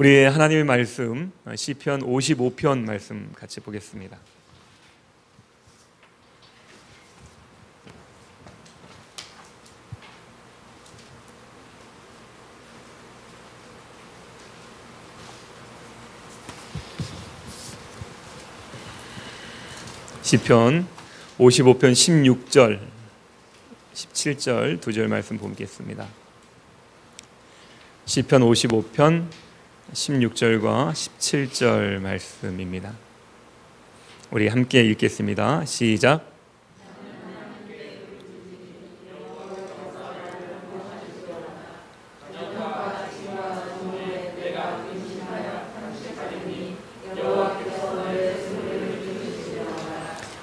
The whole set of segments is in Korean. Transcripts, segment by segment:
우리 하나님의 말씀 시편 55편 말씀 같이 보겠습니다. 시편 55편 16절, 17절 두 절 말씀 보겠습니다. 시편 55편 16절과 17절 말씀입니다. 우리 함께 읽겠습니다. 시작.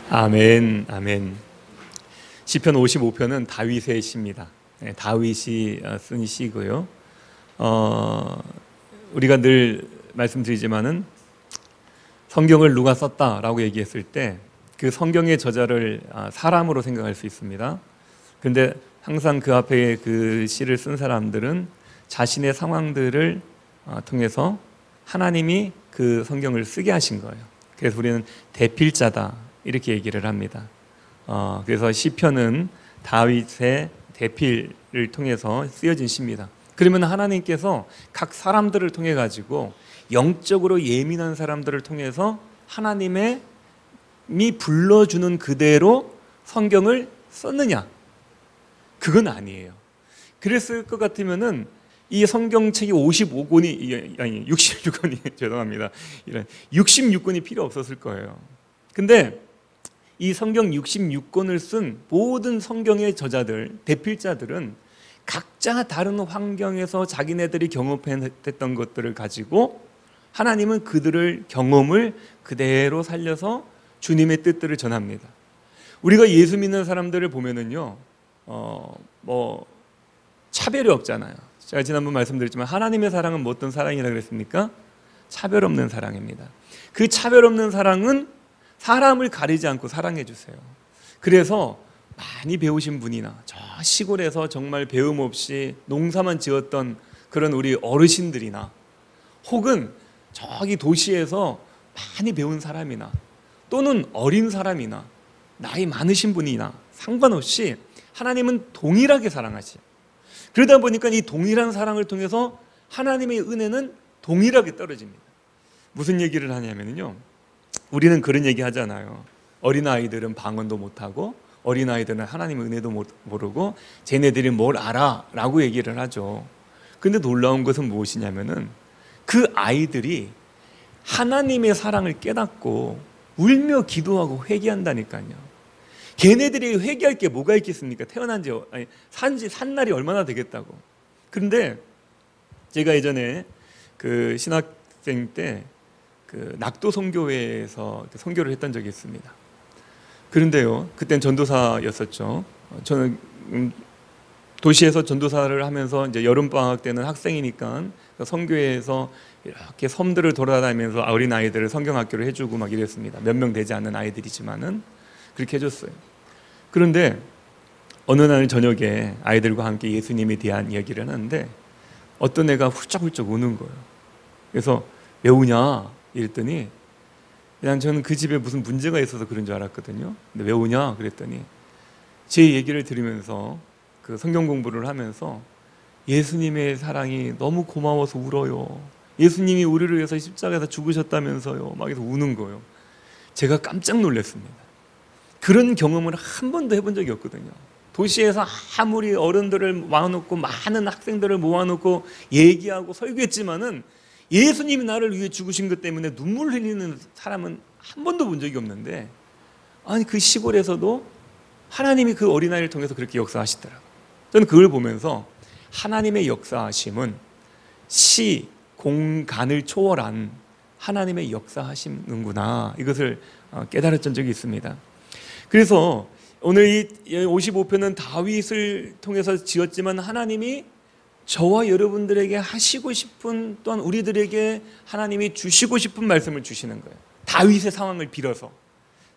아멘, 아멘. 시편 55편은 다윗의 시입니다. 다윗이 쓴 시고요. 우리가 늘 말씀드리지만은 성경을 누가 썼다라고 얘기했을 때 그 성경의 저자를 사람으로 생각할 수 있습니다. 그런데 항상 그 앞에 그 시를 쓴 사람들은 자신의 상황들을 통해서 하나님이 그 성경을 쓰게 하신 거예요. 그래서 우리는 대필자다 이렇게 얘기를 합니다. 그래서 시편은 다윗의 대필을 통해서 쓰여진 시입니다. 그러면 하나님께서 각 사람들을 통해 가지고 영적으로 예민한 사람들을 통해서 하나님이 불러주는 그대로 성경을 썼느냐? 그건 아니에요. 그랬을 것 같으면은 이 성경책이 55권이 아니 66권이 죄송합니다. 이런 66권이 필요 없었을 거예요. 근데 이 성경 66권을 쓴 모든 성경의 저자들, 대필자들은 각자 다른 환경에서 자기네들이 경험했던 것들을 가지고 하나님은 그들의 경험을 그대로 살려서 주님의 뜻들을 전합니다. 우리가 예수 믿는 사람들을 보면은요, 차별이 없잖아요. 제가 지난번 말씀드렸지만 하나님의 사랑은 뭐 어떤 사랑이라고 그랬습니까? 차별 없는 사랑입니다. 그 차별 없는 사랑은 사람을 가리지 않고 사랑해 주세요. 그래서 많이 배우신 분이나 저 시골에서 정말 배움 없이 농사만 지었던 그런 우리 어르신들이나 혹은 저기 도시에서 많이 배운 사람이나 또는 어린 사람이나 나이 많으신 분이나 상관없이 하나님은 동일하게 사랑하시죠. 그러다 보니까 이 동일한 사랑을 통해서 하나님의 은혜는 동일하게 떨어집니다. 무슨 얘기를 하냐면요, 우리는 그런 얘기 하잖아요. 어린아이들은 방언도 못하고 어린아이들은 하나님의 은혜도 모르고 쟤네들이 뭘 알아? 라고 얘기를 하죠. 근데 놀라운 것은 무엇이냐면은 그 아이들이 하나님의 사랑을 깨닫고 울며 기도하고 회개한다니까요. 걔네들이 회개할 게 뭐가 있겠습니까? 산 날이 얼마나 되겠다고. 그런데 제가 예전에 그 신학생 때 그 낙도 선교회에서 선교를 했던 적이 있습니다. 그런데요, 그땐 전도사였었죠. 저는 도시에서 전도사를 하면서 이제 여름 방학 때는 학생이니까 선교회에서 이렇게 섬들을 돌아다니면서 어린 아이들을 성경학교를 해주고 막 이랬습니다. 몇 명 되지 않는 아이들이지만은 그렇게 해줬어요. 그런데 어느 날 저녁에 아이들과 함께 예수님에 대한 이야기를 하는데 어떤 애가 훌쩍훌쩍 우는 거예요. 그래서 왜 우냐? 이랬더니 그냥 저는 그 집에 무슨 문제가 있어서 그런 줄 알았거든요. 근데 왜 우냐? 그랬더니 제 얘기를 들으면서 그 성경 공부를 하면서 예수님의 사랑이 너무 고마워서 울어요. 예수님이 우리를 위해서 십자가에서 죽으셨다면서요. 막 해서 우는 거예요. 제가 깜짝 놀랐습니다. 그런 경험을 한 번도 해본 적이 없거든요. 도시에서 아무리 어른들을 모아놓고 많은 학생들을 모아놓고 얘기하고 설교했지만은 예수님이 나를 위해 죽으신 것 때문에 눈물 흘리는 사람은 한 번도 본 적이 없는데, 아니 그 시골에서도 하나님이 그 어린아이를 통해서 그렇게 역사하시더라고요. 저는 그걸 보면서 하나님의 역사하심은 시, 공간을 초월한 하나님의 역사하시는구나, 이것을 깨달았던 적이 있습니다. 그래서 오늘 이 55편은 다윗을 통해서 지었지만 하나님이 저와 여러분들에게 하시고 싶은, 또한 우리들에게 하나님이 주시고 싶은 말씀을 주시는 거예요. 다윗의 상황을 빌어서.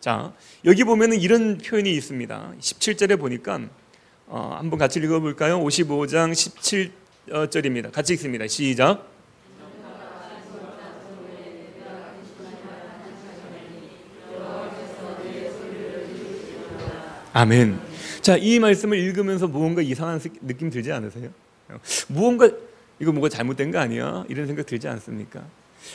자, 여기 보면은 이런 표현이 있습니다. 17절에 보니까 한번 같이 읽어볼까요? 55장 17절입니다. 같이 읽습니다. 시작. 아멘. 자, 이 말씀을 읽으면서 무언가 이상한 느낌 들지 않으세요? 무언가 이거 뭐가 잘못된 거 아니야? 이런 생각 들지 않습니까?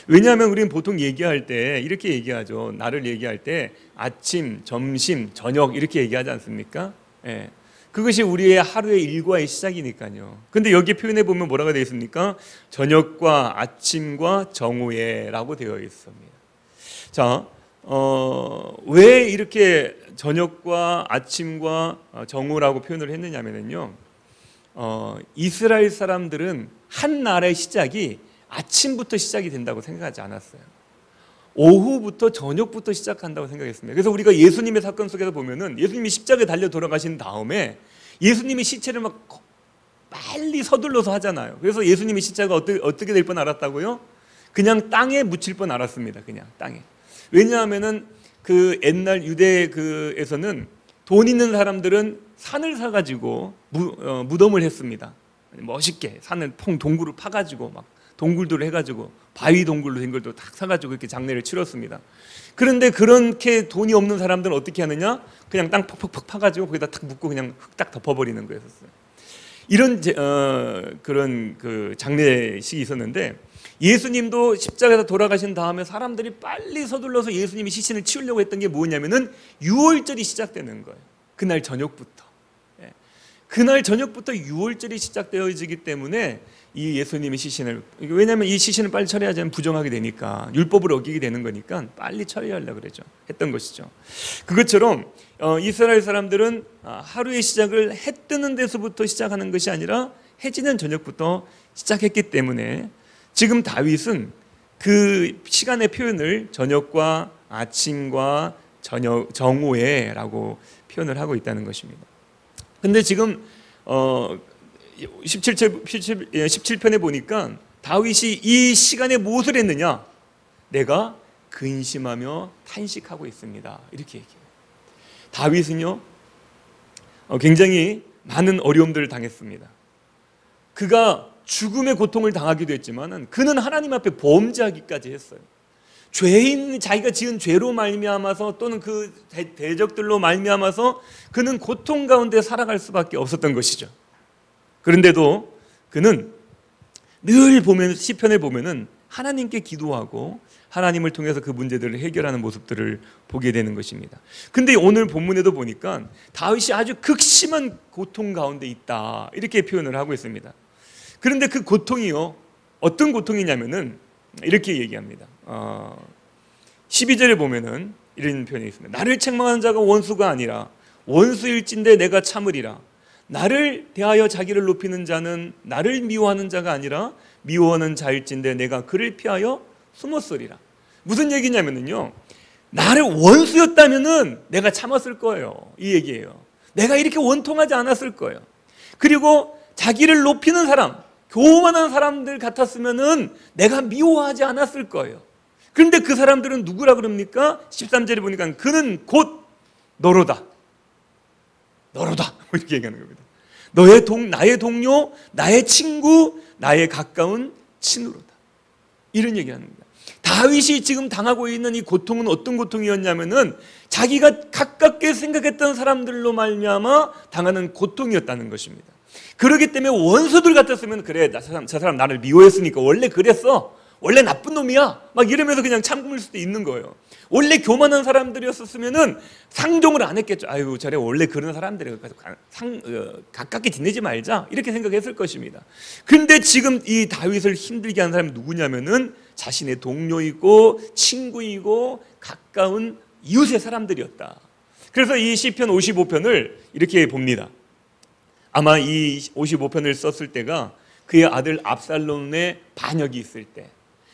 왜냐하면 우리는 보통 얘기할 때 이렇게 얘기하죠. 나를 얘기할 때 아침, 점심, 저녁 이렇게 얘기하지 않습니까? 예. 그것이 우리의 하루의 일과의 시작이니까요. 근데 여기 표현해 보면 뭐라고 되어 있습니까? 저녁과 아침과 정오에라고 되어 있습니다. 자, 왜 이렇게 저녁과 아침과 정오라고 표현을 했느냐면요. 이스라엘 사람들은 한 날의 시작이 아침부터 시작이 된다고 생각하지 않았어요. 오후부터 저녁부터 시작한다고 생각했습니다. 그래서 우리가 예수님의 사건 속에서 보면은 예수님이 십자가에 달려 돌아가신 다음에 예수님이 시체를 막 빨리 서둘러서 하잖아요. 그래서 예수님의 시체가 어떻게 될 뻔 알았다고요? 그냥 땅에 묻힐 뻔 알았습니다. 그냥 땅에. 왜냐하면은 그 옛날 유대에서는 돈 있는 사람들은 산을 사가지고 무덤을 했습니다. 멋있게 산을 동굴을 파가지고 막 동굴들을 해가지고 바위 동굴로 된 걸도 딱 사가지고 이렇게 장례를 치렀습니다. 그런데 그렇게 돈이 없는 사람들은 어떻게 하느냐? 그냥 땅 퍽퍽퍽 파가지고 거기다 탁 묻고 그냥 흙 딱 덮어버리는 거였어요. 이런 그런 그 장례식이 있었는데 예수님도 십자가에서 돌아가신 다음에 사람들이 빨리 서둘러서 예수님이 시신을 치우려고 했던 게 뭐냐면은 유월절이 시작되는 거예요. 그날 저녁부터. 그날 저녁부터 유월절이 시작되어지기 때문에 이 예수님의 시신을, 왜냐하면 이 시신을 빨리 처리하지 않으면 부정하게 되니까 율법을 어기게 되는 거니까 빨리 처리하려고 그러죠. 했던 것이죠. 그것처럼 이스라엘 사람들은 하루의 시작을 해 뜨는 데서부터 시작하는 것이 아니라 해 지는 저녁부터 시작했기 때문에 지금 다윗은 그 시간의 표현을 저녁과 아침과 정오에라고 표현을 하고 있다는 것입니다. 근데 지금 17편에 보니까 다윗이 이 시간에 무엇을 했느냐? 내가 근심하며 탄식하고 있습니다. 이렇게 얘기해요. 다윗은요 굉장히 많은 어려움들을 당했습니다. 그가 죽음의 고통을 당하기도 했지만 그는 하나님 앞에 범죄하기까지 했어요. 죄인, 자기가 지은 죄로 말미암아서 또는 그 대적들로 말미암아서 그는 고통 가운데 살아갈 수밖에 없었던 것이죠. 그런데도 그는 늘 보면 시편에 보면은 하나님께 기도하고 하나님을 통해서 그 문제들을 해결하는 모습들을 보게 되는 것입니다. 근데 오늘 본문에도 보니까 다윗이 아주 극심한 고통 가운데 있다 이렇게 표현을 하고 있습니다. 그런데 그 고통이요 어떤 고통이냐면은 이렇게 얘기합니다. 12절에 보면은 이런 표현이 있습니다. 나를 책망하는 자가 원수가 아니라 원수일진데 내가 참으리라. 나를 대하여 자기를 높이는 자는 나를 미워하는 자가 아니라 미워하는 자일진데 내가 그를 피하여 숨었으리라. 무슨 얘기냐면요 나를 원수였다면은 내가 참았을 거예요. 이 얘기예요. 내가 이렇게 원통하지 않았을 거예요. 그리고 자기를 높이는 사람, 교만한 사람들 같았으면은 내가 미워하지 않았을 거예요. 그런데 그 사람들은 누구라 그럽니까? 13절에 보니까 그는 곧 너로다. 너로다. 이렇게 얘기하는 겁니다. 나의 동료, 나의 친구, 나의 가까운 친으로다. 이런 얘기하는 겁니다. 다윗이 지금 당하고 있는 이 고통은 어떤 고통이었냐면은 자기가 가깝게 생각했던 사람들로 말미암아 당하는 고통이었다는 것입니다. 그렇기 때문에 원수들 같았으면 그래 저 사람 나를 미워했으니까 원래 그랬어 원래 나쁜 놈이야 막 이러면서 그냥 참을 수도 있는 거예요. 원래 교만한 사람들이었으면은 상종을 안 했겠죠. 아이고 저래 원래 그런 사람들이 가깝게 지내지 말자 이렇게 생각했을 것입니다. 근데 지금 이 다윗을 힘들게 한 사람이 누구냐면은 자신의 동료이고 친구이고 가까운 이웃의 사람들이었다. 그래서 이 시편 55편을 이렇게 봅니다. 아마 이 55편을 썼을 때가 그의 아들 압살롬의 반역이 있을 때,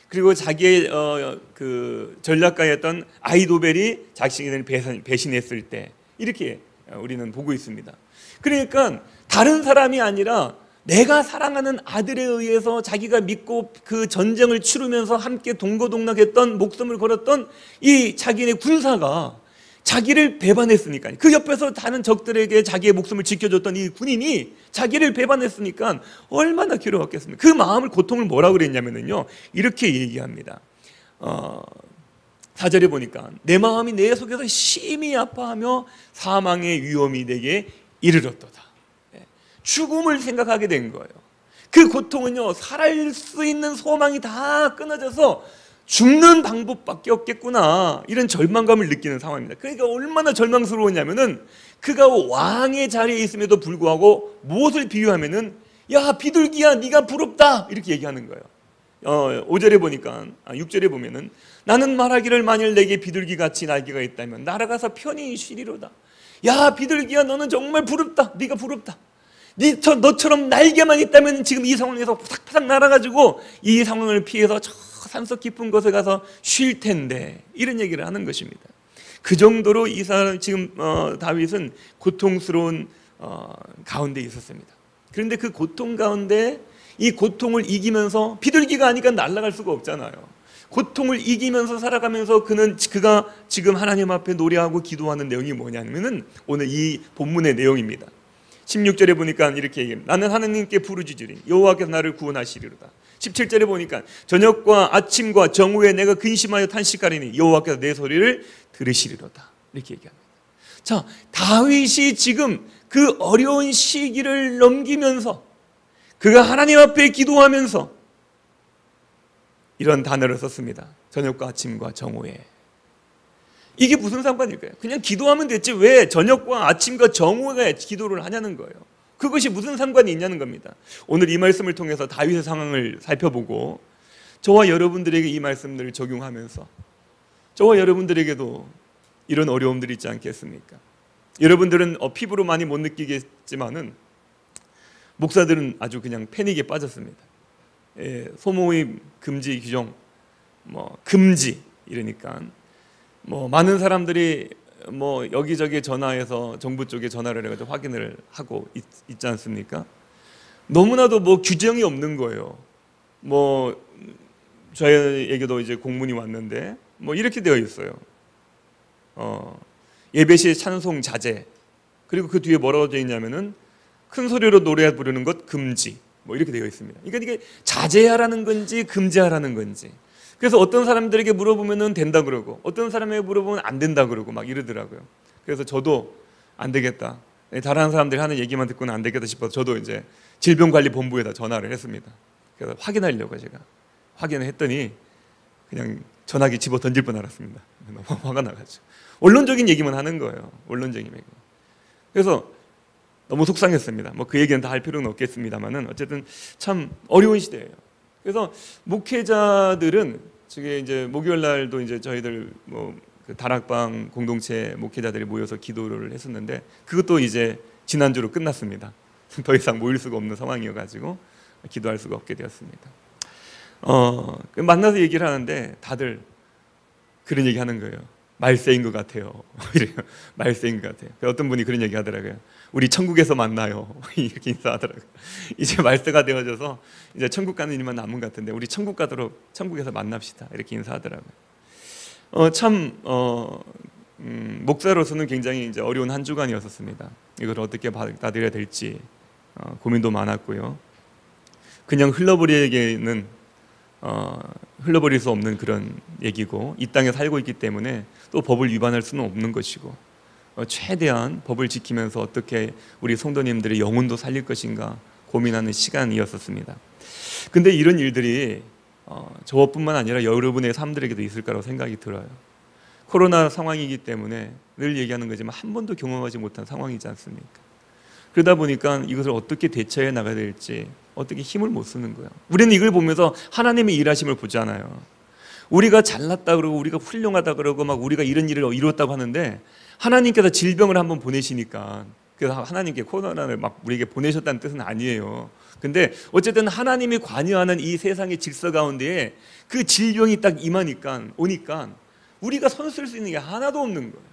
그리고 자기의 그 전략가였던 아히도벨이 자신을 배신했을 때, 이렇게 우리는 보고 있습니다. 그러니까 다른 사람이 아니라 내가 사랑하는 아들에 의해서 자기가 믿고 그 전쟁을 치르면서 함께 동거동락했던 목숨을 걸었던 이 자기네 군사가 자기를 배반했으니까, 그 옆에서 다른 적들에게 자기의 목숨을 지켜줬던 이 군인이 자기를 배반했으니까 얼마나 괴로웠겠습니까? 그 마음을, 고통을 뭐라고 그랬냐면요 이렇게 얘기합니다. 4절에 보니까 내 마음이 내 속에서 심히 아파하며 사망의 위험이 내게 이르렀도다. 죽음을 생각하게 된 거예요. 그 고통은요, 살 수 있는 소망이 다 끊어져서 죽는 방법밖에 없겠구나, 이런 절망감을 느끼는 상황입니다. 그러니까 얼마나 절망스러웠냐면은 그가 왕의 자리에 있음에도 불구하고 무엇을 비유하면은 야 비둘기야 네가 부럽다 이렇게 얘기하는 거예요. 5절에 보니까 6절에 보면은 나는 말하기를 만일 내게 비둘기같이 날개가 있다면 날아가서 편히 쉬리로다. 야 비둘기야 너는 정말 부럽다. 네가 부럽다. 너처럼 날개만 있다면 지금 이 상황에서 푸삭푸삭 날아가지고 이 상황을 피해서 저 산속 깊은 곳에 가서 쉴 텐데, 이런 얘기를 하는 것입니다. 그 정도로 이 사람 지금 다윗은 고통스러운 가운데 있었습니다. 그런데 그 고통 가운데 이 고통을 이기면서, 비둘기가 아니까 날아갈 수가 없잖아요. 고통을 이기면서 살아가면서 그가 지금 하나님 앞에 노래하고 기도하는 내용이 뭐냐면은 오늘 이 본문의 내용입니다. 16절에 보니까 이렇게 얘기합니다. 나는 하나님께 부르짖으리 여호와께서 나를 구원하시리로다. 17절에 보니까 저녁과 아침과 정오에 내가 근심하여 탄식하리니 여호와께서 내 소리를 들으시리로다. 이렇게 얘기합니다. 자, 다윗이 지금 그 어려운 시기를 넘기면서 그가 하나님 앞에 기도하면서 이런 단어를 썼습니다. 저녁과 아침과 정오에. 이게 무슨 상관일까요? 그냥 기도하면 됐지 왜 저녁과 아침과 정오에 기도를 하냐는 거예요. 그것이 무슨 상관이 있냐는 겁니다. 오늘 이 말씀을 통해서 다윗의 상황을 살펴보고 저와 여러분들에게 이 말씀들을 적용하면서 저와 여러분들에게도 이런 어려움들이 있지 않겠습니까? 여러분들은 피부로 많이 못 느끼겠지만은 목사들은 아주 그냥 패닉에 빠졌습니다. 소모임 금지 규정, 금지 이러니까 많은 사람들이 여기저기 전화해서 정부 쪽에 전화를 해가지고 확인을 하고 있지 않습니까? 너무나도 규정이 없는 거예요. 저에게도 이제 공문이 왔는데 이렇게 되어 있어요. 예배 시 찬송 자제, 그리고 그 뒤에 뭐라고 되어 있냐면은 큰 소리로 노래 부르는 것 금지, 이렇게 되어 있습니다. 그러니까 이게 자제하라는 건지 금지하라는 건지. 그래서 어떤 사람들에게 물어보면은 된다 그러고 어떤 사람에게 물어보면 안 된다 그러고 막 이러더라고요. 그래서 저도 안 되겠다, 다른 사람들이 하는 얘기만 듣고는 안 되겠다 싶어서 저도 이제 질병관리본부에다 전화를 했습니다. 그래서 확인하려고 제가 확인을 했더니 그냥 전화기 집어 던질 뻔 알았습니다. 너무 화가 나가지고 원론적인 얘기만 하는 거예요. 원론적인 얘기. 그래서 너무 속상했습니다. 그 얘기는 다 할 필요는 없겠습니다만은 어쨌든 참 어려운 시대예요. 그래서 목회자들은 저게 이제 목요일 날도 이제 저희들 그 다락방 공동체 목회자들이 모여서 기도를 했었는데 그것도 이제 지난주로 끝났습니다. 더 이상 모일 수가 없는 상황이어가지고 기도할 수가 없게 되었습니다. 만나서 얘기를 하는데 다들 그런 얘기 하는 거예요. 말세인 것 같아요. 이래요. 말세인 것 같아요. 어떤 분이 그런 얘기 하더라고요. 우리 천국에서 만나요. 이렇게 인사하더라고요. 이제 말세가 되어져서 이제 천국 가는 일만 남은 것 같은데 우리 천국 가도록 천국에서 만납시다. 이렇게 인사하더라고요. 목사로서는 굉장히 이제 어려운 한 주간이었습니다. 이걸 어떻게 받아들여야 될지 고민도 많았고요. 그냥 흘러버릴 수 없는 그런 얘기고 이 땅에 살고 있기 때문에 또 법을 위반할 수는 없는 것이고 최대한 법을 지키면서 어떻게 우리 성도님들의 영혼도 살릴 것인가 고민하는 시간이었습니다. 근데 이런 일들이 저뿐만 아니라 여러분의 삶들에게도 있을 거라고 생각이 들어요. 코로나 상황이기 때문에 늘 얘기하는 거지만 한 번도 경험하지 못한 상황이지 않습니까? 그러다 보니까 이것을 어떻게 대처해 나가야 될지 어떻게 힘을 못 쓰는 거예요. 우리는 이걸 보면서 하나님의 일하심을 보잖아요. 우리가 잘났다 그러고 우리가 훌륭하다 그러고 막 우리가 이런 일을 이뤘다고 하는데 하나님께서 질병을 한번 보내시니까, 그래서 하나님께 코로나를 막 우리에게 보내셨다는 뜻은 아니에요. 근데 어쨌든 하나님이 관여하는 이 세상의 질서 가운데에 그 질병이 딱 오니까 우리가 손 쓸 수 있는 게 하나도 없는 거예요.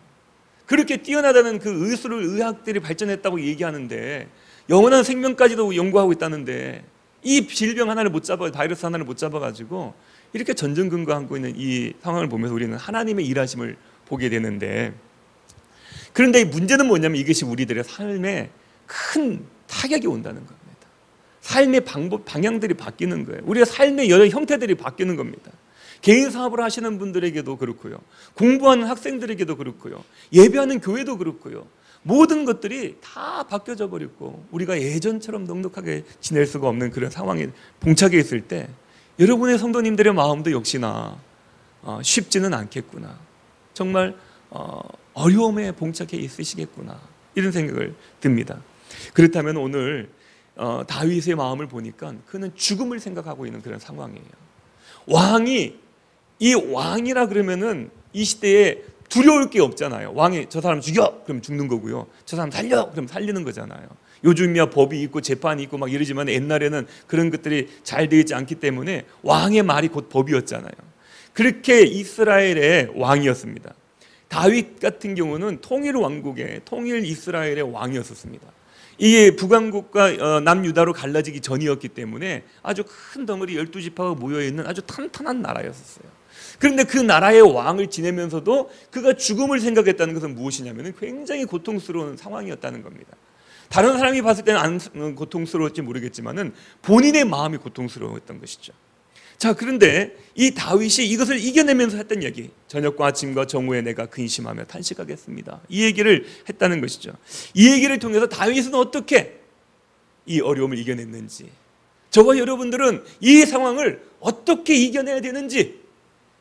그렇게 뛰어나다는 그 의학들이 발전했다고 얘기하는데 영원한 생명까지도 연구하고 있다는데 이 질병 하나를 못 잡아, 바이러스 하나를 못 잡아가지고 이렇게 전전긍긍하고 있는 이 상황을 보면서 우리는 하나님의 일하심을 보게 되는데, 그런데 이 문제는 뭐냐면 이것이 우리들의 삶에 큰 타격이 온다는 겁니다. 삶의 방향들이 바뀌는 거예요. 우리의 삶의 여러 형태들이 바뀌는 겁니다. 개인 사업을 하시는 분들에게도 그렇고요. 공부하는 학생들에게도 그렇고요. 예배하는 교회도 그렇고요. 모든 것들이 다 바뀌어져 버렸고 우리가 예전처럼 넉넉하게 지낼 수가 없는 그런 상황에 봉착해 있을 때 여러분의 성도님들의 마음도 역시나 쉽지는 않겠구나. 정말 어려움에 봉착해 있으시겠구나. 이런 생각을 듭니다. 그렇다면 오늘 다윗의 마음을 보니까 그는 죽음을 생각하고 있는 그런 상황이에요. 이 왕이라 그러면은 이 시대에 두려울 게 없잖아요. 왕이 저 사람 죽여! 그럼 죽는 거고요. 저 사람 살려! 그럼 살리는 거잖아요. 요즘이야 법이 있고 재판이 있고 막 이러지만 옛날에는 그런 것들이 잘 되어 있지 않기 때문에 왕의 말이 곧 법이었잖아요. 그렇게 이스라엘의 왕이었습니다. 다윗 같은 경우는 통일 왕국의 통일 이스라엘의 왕이었습니다. 이게 북왕국과 남유다로 갈라지기 전이었기 때문에 아주 큰 덩어리 12지파가 모여있는 아주 탄탄한 나라였어요. 그런데 그 나라의 왕을 지내면서도 그가 죽음을 생각했다는 것은 무엇이냐면 굉장히 고통스러운 상황이었다는 겁니다. 다른 사람이 봤을 때는 안 고통스러울지 모르겠지만은 본인의 마음이 고통스러웠던 것이죠. 자, 그런데 이 다윗이 이것을 이겨내면서 했던 얘기, 저녁과 아침과 정오에 내가 근심하며 탄식하겠습니다. 이 얘기를 했다는 것이죠. 이 얘기를 통해서 다윗은 어떻게 이 어려움을 이겨냈는지, 저와 여러분들은 이 상황을 어떻게 이겨내야 되는지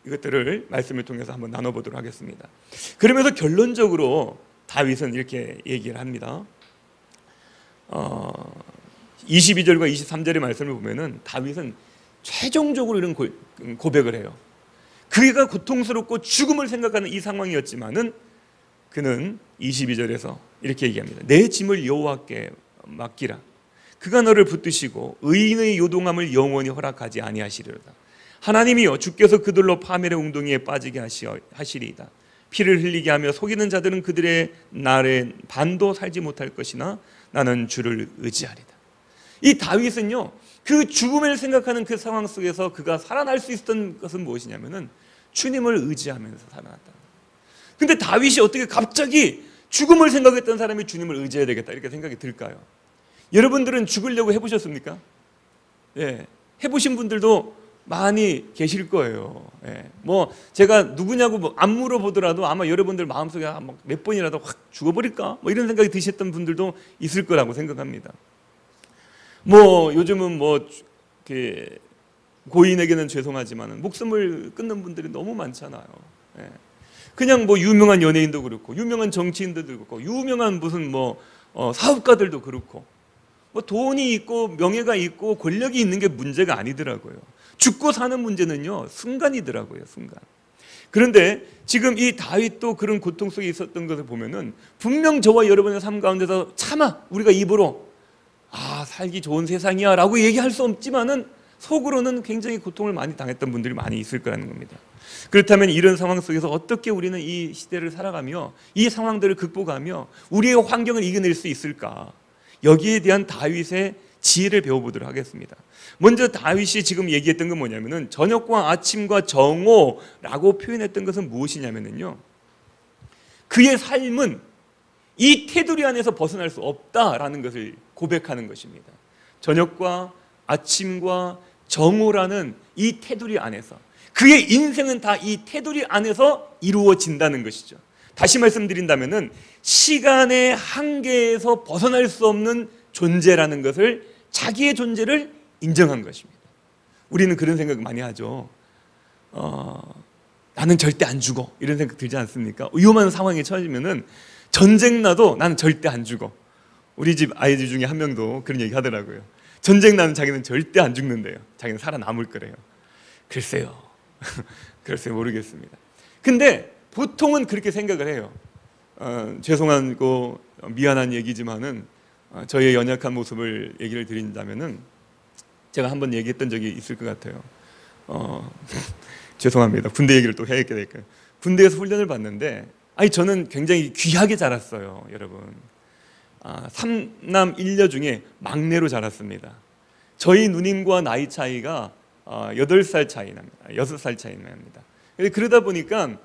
이것들을 말씀을 통해서 한번 나눠보도록 하겠습니다. 그러면서 결론적으로 다윗은 이렇게 얘기를 합니다. 22절과 23절의 말씀을 보면은 다윗은 최종적으로 이런 고백을 해요. 그가 고통스럽고 죽음을 생각하는 이 상황이었지만은 그는 22절에서 이렇게 얘기합니다. 내 짐을 여호와께 맡기라. 그가 너를 붙드시고 의인의 요동함을 영원히 허락하지 아니하시리로다. 하나님이여 주께서 그들로 파멸의 웅덩이에 빠지게 하시리이다. 피를 흘리게 하며 속이는 자들은 그들의 날에 반도 살지 못할 것이나 나는 주를 의지하리다. 이 다윗은요, 그 죽음을 생각하는 그 상황 속에서 그가 살아날 수 있었던 것은 무엇이냐면은 주님을 의지하면서 살아났다. 근데 다윗이 어떻게 갑자기 죽음을 생각했던 사람이 주님을 의지해야 되겠다 이렇게 생각이 들까요? 여러분들은 죽으려고 해보셨습니까? 예, 해보신 분들도 많이 계실 거예요. 예, 뭐 제가 누구냐고 안 물어보더라도 아마 여러분들 마음속에 몇 번이라도 확 죽어버릴까? 뭐 이런 생각이 드셨던 분들도 있을 거라고 생각합니다. 뭐 요즘은 뭐 고인에게는 죄송하지만 목숨을 끊는 분들이 너무 많잖아요. 예. 그냥 뭐 유명한 연예인도 그렇고 유명한 정치인들도 그렇고 유명한 무슨 뭐 사업가들도 그렇고 뭐 돈이 있고 명예가 있고 권력이 있는 게 문제가 아니더라고요. 죽고 사는 문제는요 순간이더라고요. 순간. 그런데 지금 이 다윗도 그런 고통 속에 있었던 것을 보면은 분명 저와 여러분의 삶 가운데서 차마 우리가 입으로 살기 좋은 세상이야 라고 얘기할 수 없지만은 속으로는 굉장히 고통을 많이 당했던 분들이 많이 있을 거라는 겁니다. 그렇다면 이런 상황 속에서 어떻게 우리는 이 시대를 살아가며 이 상황들을 극복하며 우리의 환경을 이겨낼 수 있을까? 여기에 대한 다윗의 지혜를 배워보도록 하겠습니다. 먼저 다윗이 지금 얘기했던 건 뭐냐면은 저녁과 아침과 정오라고 표현했던 것은 무엇이냐면요, 그의 삶은 이 테두리 안에서 벗어날 수 없다라는 것을 고백하는 것입니다. 저녁과 아침과 정오라는 이 테두리 안에서 그의 인생은 다 이 테두리 안에서 이루어진다는 것이죠. 다시 말씀드린다면은 시간의 한계에서 벗어날 수 없는 존재라는 것을, 자기의 존재를 인정한 것입니다. 우리는 그런 생각 많이 하죠. 나는 절대 안 죽어 이런 생각 들지 않습니까? 위험한 상황에 처해지면은 전쟁 나도 나는 절대 안 죽어. 우리 집 아이들 중에 한 명도 그런 얘기 하더라고요. 전쟁 나면 자기는 절대 안 죽는데요. 자기는 살아남을 거래요. 글쎄요. 글쎄요, 모르겠습니다. 근데 보통은 그렇게 생각을 해요. 죄송하고 미안한 얘기지만은 저희의 연약한 모습을 얘기를 드린다면은 제가 한번 얘기했던 적이 있을 것 같아요. 죄송합니다. 군대 얘기를 또 해야 될까요? 군대에서 훈련을 받는데 저는 굉장히 귀하게 자랐어요, 여러분. 3남 1녀 중에 막내로 자랐습니다. 저희 누님과 나이 차이가 8살 차이 납니다. 6살 차이 납니다. 그러다 보니까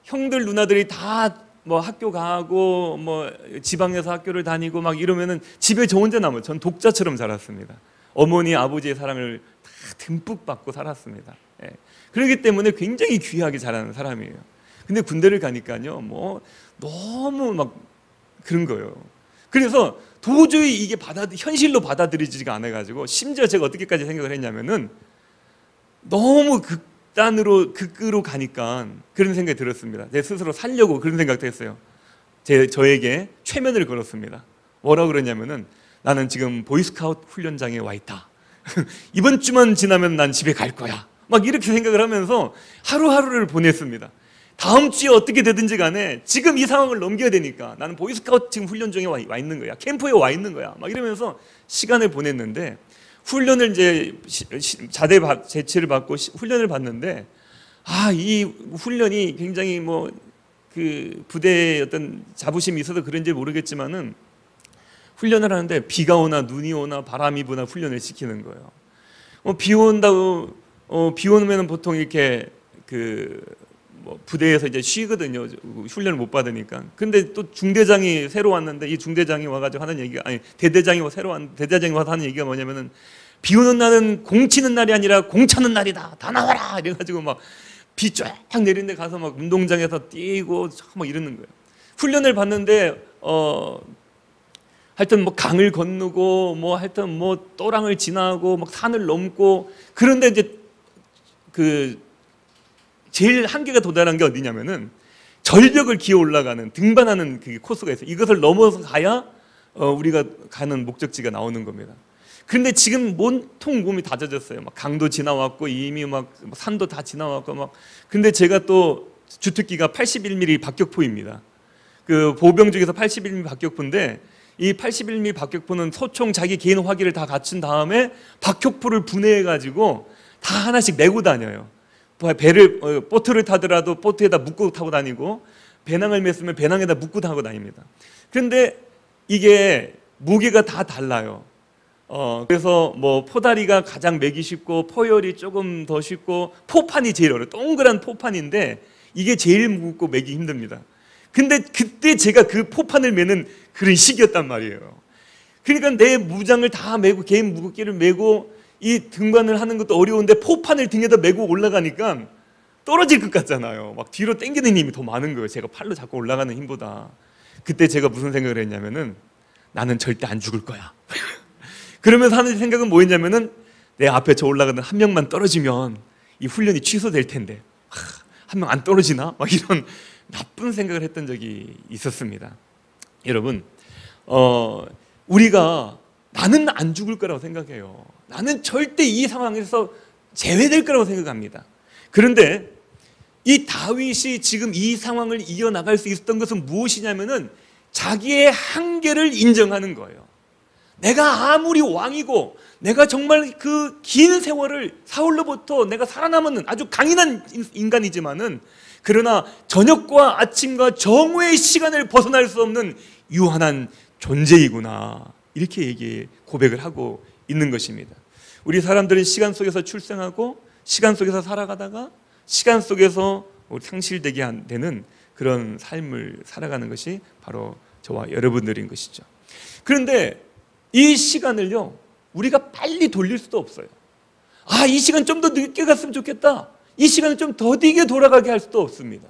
형들 누나들이 다 뭐 학교 가고 뭐 지방에서 학교를 다니고 막 이러면은 집에 저 혼자 남아요. 전 독자처럼 자랐습니다. 어머니 아버지의 사랑을 다 듬뿍 받고 살았습니다. 예. 그렇기 때문에 굉장히 귀하게 자라는 사람이에요. 근데 군대를 가니까요, 뭐 너무 막 그런 거예요. 그래서 도저히 이게 현실로 받아들이지가 않아가지고, 심지어 제가 어떻게까지 생각을 했냐면은 너무 극으로 가니까 그런 생각이 들었습니다. 제 스스로 살려고 그런 생각도 했어요. 저에게 최면을 걸었습니다. 뭐라고 그러냐면은, 나는 지금 보이스카우트 훈련장에 와 있다. 이번 주만 지나면 난 집에 갈 거야. 막 이렇게 생각을 하면서 하루하루를 보냈습니다. 다음 주에 어떻게 되든지 간에 지금 이 상황을 넘겨야 되니까 나는 보이스카우트 지금 훈련 중에 와 있는 거야. 캠프에 와 있는 거야. 막 이러면서 시간을 보냈는데, 훈련을 이제 자대 제치를 받고 훈련을 받는데, 이 훈련이 굉장히 뭐 그 부대의 어떤 자부심이 있어서 그런지 모르겠지만은, 훈련을 하는데 비가 오나 눈이 오나 바람이 부나 훈련을 시키는 거예요. 비 온다고 비 오면은 보통 이렇게 뭐 부대에서 이제 쉬거든요. 훈련을 못 받으니까. 근데 또 중대장이 새로 왔는데, 이 중대장이 와가지고 하는 얘기가, 대대장이 와서 하는 얘기가 뭐냐면은, 비 오는 날은 공 치는 날이 아니라 공 차는 날이다. 다 나와라. 이래가지고 막 비 쫙 내리는데 가서 막 운동장에서 뛰고 막 이러는 거예요. 훈련을 받는데 하여튼 뭐 강을 건너고 뭐 하여튼 뭐 또랑을 지나고 막 산을 넘고, 그런데 이제 제일 한계가 도달한 게 어디냐면은, 절벽을 기어 올라가는 등반하는 그 코스가 있어요. 이것을 넘어서 가야 우리가 가는 목적지가 나오는 겁니다. 그런데 지금 온통 몸이 다 젖었어요. 막 강도 지나왔고 이미 막 산도 다 지나왔고 막. 근데 제가 또 주특기가 81mm 박격포입니다. 그 보병 중에서 81mm 박격포인데, 이 81mm 박격포는 소총 자기 개인 화기를 다 갖춘 다음에 박격포를 분해해 가지고 다 하나씩 메고 다녀요. 보트를 타더라도 보트에다 묶고 타고 다니고, 배낭을 맸으면 배낭에다 묶고 타고 다닙니다. 그런데 이게 무게가 다 달라요. 그래서 뭐 포다리가 가장 매기 쉽고, 포열이 조금 더 쉽고, 포판이 제일 어려워요. 동그란 포판인데 이게 제일 무겁고 매기 힘듭니다. 근데 그때 제가 그 포판을 매는 그런 시기였단 말이에요. 그러니까 내 무장을 다 메고, 개인 무겁기를 메고, 이 등반을 하는 것도 어려운데 포판을 등에다 메고 올라가니까 떨어질 것 같잖아요. 막 뒤로 당기는 힘이 더 많은 거예요. 제가 팔로 잡고 올라가는 힘보다. 그때 제가 무슨 생각을 했냐면은, 나는 절대 안 죽을 거야. 그러면서 하는 생각은 뭐였냐면은, 내 앞에 저 올라가는 한 명만 떨어지면 이 훈련이 취소될 텐데, 한 명 안 떨어지나? 막 이런 나쁜 생각을 했던 적이 있었습니다. 여러분, 우리가 나는 안 죽을 거라고 생각해요. 나는 절대 이 상황에서 제외될 거라고 생각합니다. 그런데 이 다윗이 지금 이 상황을 이어나갈 수 있었던 것은 무엇이냐면은, 자기의 한계를 인정하는 거예요. 내가 아무리 왕이고, 내가 정말 그 긴 세월을 사울로부터 내가 살아남은 아주 강인한 인간이지만은, 그러나 저녁과 아침과 정오의 시간을 벗어날 수 없는 유한한 존재이구나, 이렇게 고백을 하고 있는 것입니다. 우리 사람들은 시간 속에서 출생하고 시간 속에서 살아가다가 시간 속에서 상실되게 되는 그런 삶을 살아가는 것이 바로 저와 여러분들인 것이죠. 그런데 이 시간을요, 우리가 빨리 돌릴 수도 없어요. 이 시간 좀 더 늦게 갔으면 좋겠다, 이 시간을 좀 더디게 돌아가게 할 수도 없습니다.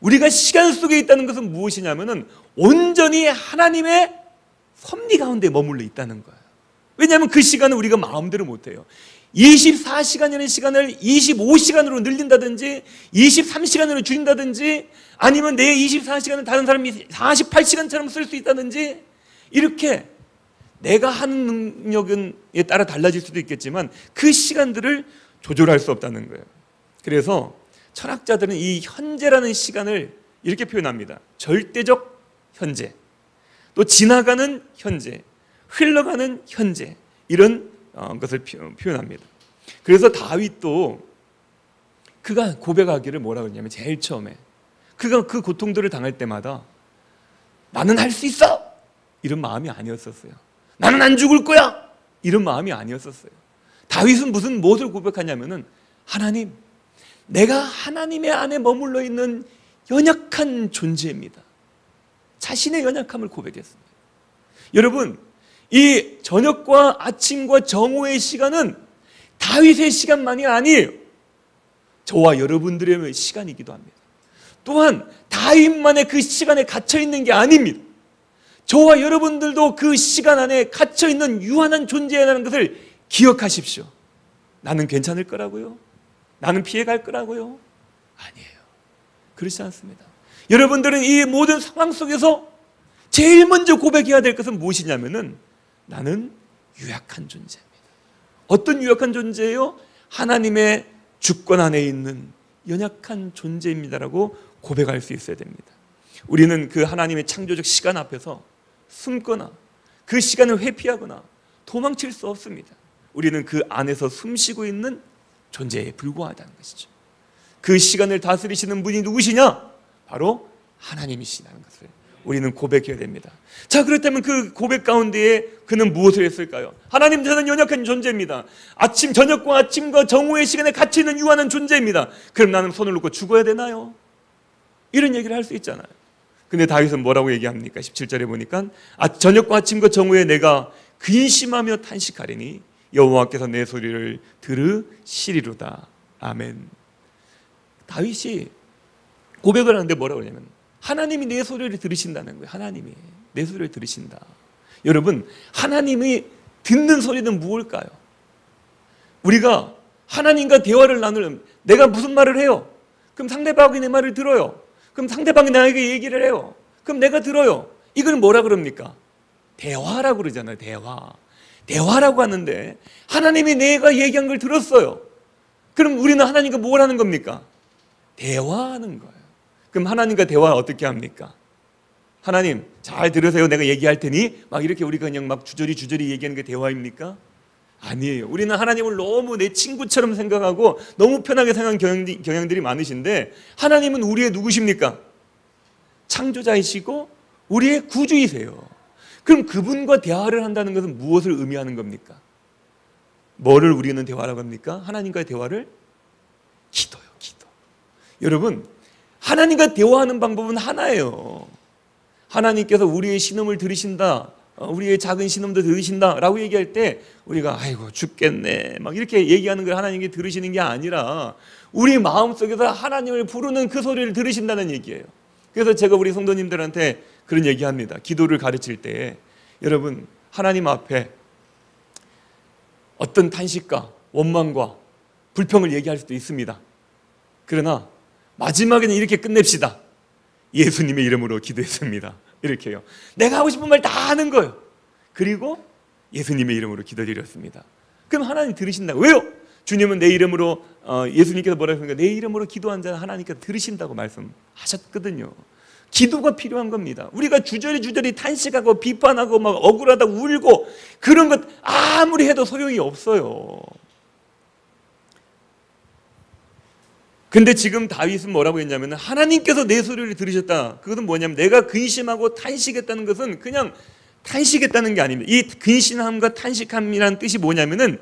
우리가 시간 속에 있다는 것은 무엇이냐면은, 온전히 하나님의 섭리 가운데 머물러 있다는 거예요. 왜냐하면 그 시간은 우리가 마음대로 못해요. 24시간이라는 시간을 25시간으로 늘린다든지 23시간으로 줄인다든지, 아니면 내 24시간을 다른 사람이 48시간처럼 쓸 수 있다든지, 이렇게 내가 하는 능력에 따라 달라질 수도 있겠지만 그 시간들을 조절할 수 없다는 거예요. 그래서 철학자들은 이 현재라는 시간을 이렇게 표현합니다. 절대적 현재, 또 지나가는 현재, 흘러가는 현재, 이런 것을 표현합니다. 그래서 다윗도 그가 고백하기를 뭐라고 했냐면, 제일 처음에 그가 그 고통들을 당할 때마다 나는 할 수 있어, 이런 마음이 아니었었어요. 나는 안 죽을 거야, 이런 마음이 아니었었어요. 다윗은 무엇을 고백하냐면은, 하나님, 내가 하나님의 안에 머물러 있는 연약한 존재입니다. 자신의 연약함을 고백했습니다. 여러분, 이 저녁과 아침과 정오의 시간은 다윗의 시간만이 아니에요. 저와 여러분들의 시간이기도 합니다. 또한 다윗만의 그 시간에 갇혀 있는 게 아닙니다. 저와 여러분들도 그 시간 안에 갇혀 있는 유한한 존재라는 것을 기억하십시오. 나는 괜찮을 거라고요? 나는 피해갈 거라고요? 아니에요. 그렇지 않습니다. 여러분들은 이 모든 상황 속에서 제일 먼저 고백해야 될 것은 무엇이냐면은 나는 유약한 존재입니다. 어떤 유약한 존재예요? 하나님의 주권 안에 있는 연약한 존재입니다라고 고백할 수 있어야 됩니다. 우리는 그 하나님의 창조적 시간 앞에서 숨거나 그 시간을 회피하거나 도망칠 수 없습니다. 우리는 그 안에서 숨쉬고 있는 존재에 불과하다는 것이죠. 그 시간을 다스리시는 분이 누구시냐? 바로 하나님이시라는 것을 우리는 고백해야 됩니다. 자, 그렇다면 그 고백 가운데에 그는 무엇을 했을까요? 하나님, 저는 연약한 존재입니다. 저녁과 아침과 정오의 시간에 갇혀 있는 유한한 존재입니다. 그럼 나는 손을 놓고 죽어야 되나요? 이런 얘기를 할 수 있잖아요. 근데 다윗은 뭐라고 얘기합니까? 17절에 보니까 저녁과 아침과 정오에 내가 근심하며 탄식하리니 여호와께서 내 소리를 들으시리로다. 아멘. 다윗이 고백을 하는데 뭐라고 그러냐면 하나님이 내 소리를 들으신다는 거예요. 하나님이 내 소리를 들으신다. 여러분, 하나님이 듣는 소리는 무엇일까요? 우리가 하나님과 대화를 나누려면 내가 무슨 말을 해요? 그럼 상대방이 내 말을 들어요. 그럼 상대방이 나에게 얘기를 해요. 그럼 내가 들어요. 이걸 뭐라 그럽니까? 대화라고 그러잖아요. 대화라고 하는데 하나님이 내가 얘기한 걸 들었어요. 그럼 우리는 하나님과 뭘 하는 겁니까? 대화하는 거예요. 그럼 하나님과 대화 어떻게 합니까? 하나님, 잘 들으세요. 내가 얘기할 테니 막 이렇게 우리가 그냥 막 주저리 얘기하는 게 대화입니까? 아니에요. 우리는 하나님을 너무 내 친구처럼 생각하고 너무 편하게 생각하는 경향들이 많으신데 하나님은 우리의 누구십니까? 창조자이시고 우리의 구주이세요. 그럼 그분과 대화를 한다는 것은 무엇을 의미하는 겁니까? 뭐를 우리는 대화라고 합니까? 하나님과의 대화를? 기도요, 기도. 여러분, 하나님과 대화하는 방법은 하나예요. 하나님께서 우리의 신음을 들으신다, 우리의 작은 신음도 들으신다라고 얘기할 때 우리가 아이고 죽겠네 막 이렇게 얘기하는 걸 하나님께 들으시는 게 아니라 우리 마음속에서 하나님을 부르는 그 소리를 들으신다는 얘기예요. 그래서 제가 우리 성도님들한테 그런 얘기합니다. 기도를 가르칠 때 여러분, 하나님 앞에 어떤 탄식과 원망과 불평을 얘기할 수도 있습니다. 그러나 마지막에는 이렇게 끝냅시다. 예수님의 이름으로 기도했습니다. 이렇게요. 내가 하고 싶은 말 다 하는 거예요. 그리고 예수님의 이름으로 기도드렸습니다. 그럼 하나님 들으신다. 왜요? 주님은 내 이름으로 예수님께서 뭐라고 했습니까? 내 이름으로 기도한 자는 하나님께서 들으신다고 말씀하셨거든요. 기도가 필요한 겁니다. 우리가 주저리 탄식하고 비판하고 막 억울하다고 울고 그런 것 아무리 해도 소용이 없어요. 근데 지금 다윗은 뭐라고 했냐면 하나님께서 내 소리를 들으셨다. 그것은 뭐냐면 내가 근심하고 탄식했다는 것은 그냥 탄식했다는 게 아닙니다. 이 근심함과 탄식함이라는 뜻이 뭐냐면은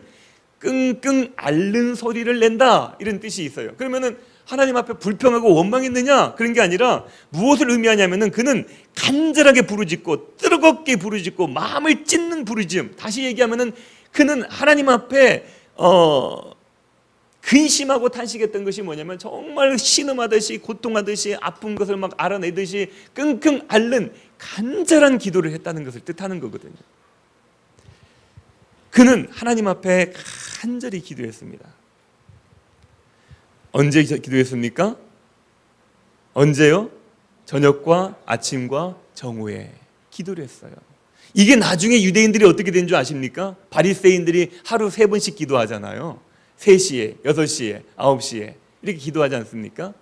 끙끙 앓는 소리를 낸다 이런 뜻이 있어요. 그러면은 하나님 앞에 불평하고 원망했느냐? 그런 게 아니라 무엇을 의미하냐면은 그는 간절하게 부르짖고 뜨겁게 부르짖고 마음을 찢는 부르짖음. 다시 얘기하면은 그는 하나님 앞에 근심하고 탄식했던 것이 뭐냐면 정말 신음하듯이 고통하듯이 아픈 것을 막 알아내듯이 끙끙 앓는 간절한 기도를 했다는 것을 뜻하는 거거든요. 그는 하나님 앞에 간절히 기도했습니다. 언제 기도했습니까? 언제요? 저녁과 아침과 정오에 기도를 했어요. 이게 나중에 유대인들이 어떻게 된 줄 아십니까? 바리새인들이 하루 3번씩 기도하잖아요. 3시에, 6시에, 9시에 이렇게 기도하지 않습니까?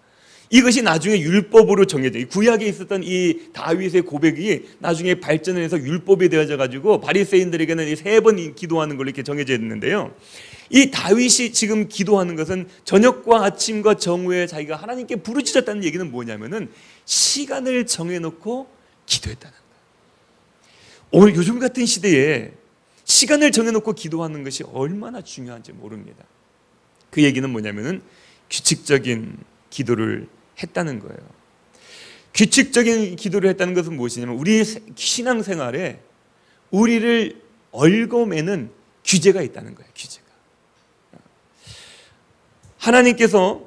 이것이 나중에 율법으로 정해져, 구약에 있었던 이 다윗의 고백이 나중에 발전을 해서 율법이 되어져 가지고 바리새인들에게는 3번 기도하는 걸로 이렇게 정해져 있는데요. 이 다윗이 지금 기도하는 것은 저녁과 아침과 정오에 자기가 하나님께 부르짖었다는 얘기는 뭐냐면은 시간을 정해놓고 기도했다는 거예요. 오늘 요즘 같은 시대에 시간을 정해놓고 기도하는 것이 얼마나 중요한지 모릅니다. 그 얘기는 뭐냐면은 규칙적인 기도를 했다는 거예요. 규칙적인 기도를 했다는 것은 무엇이냐면 우리 신앙생활에 우리를 얽어매는 규제가 있다는 거예요. 규제가. 하나님께서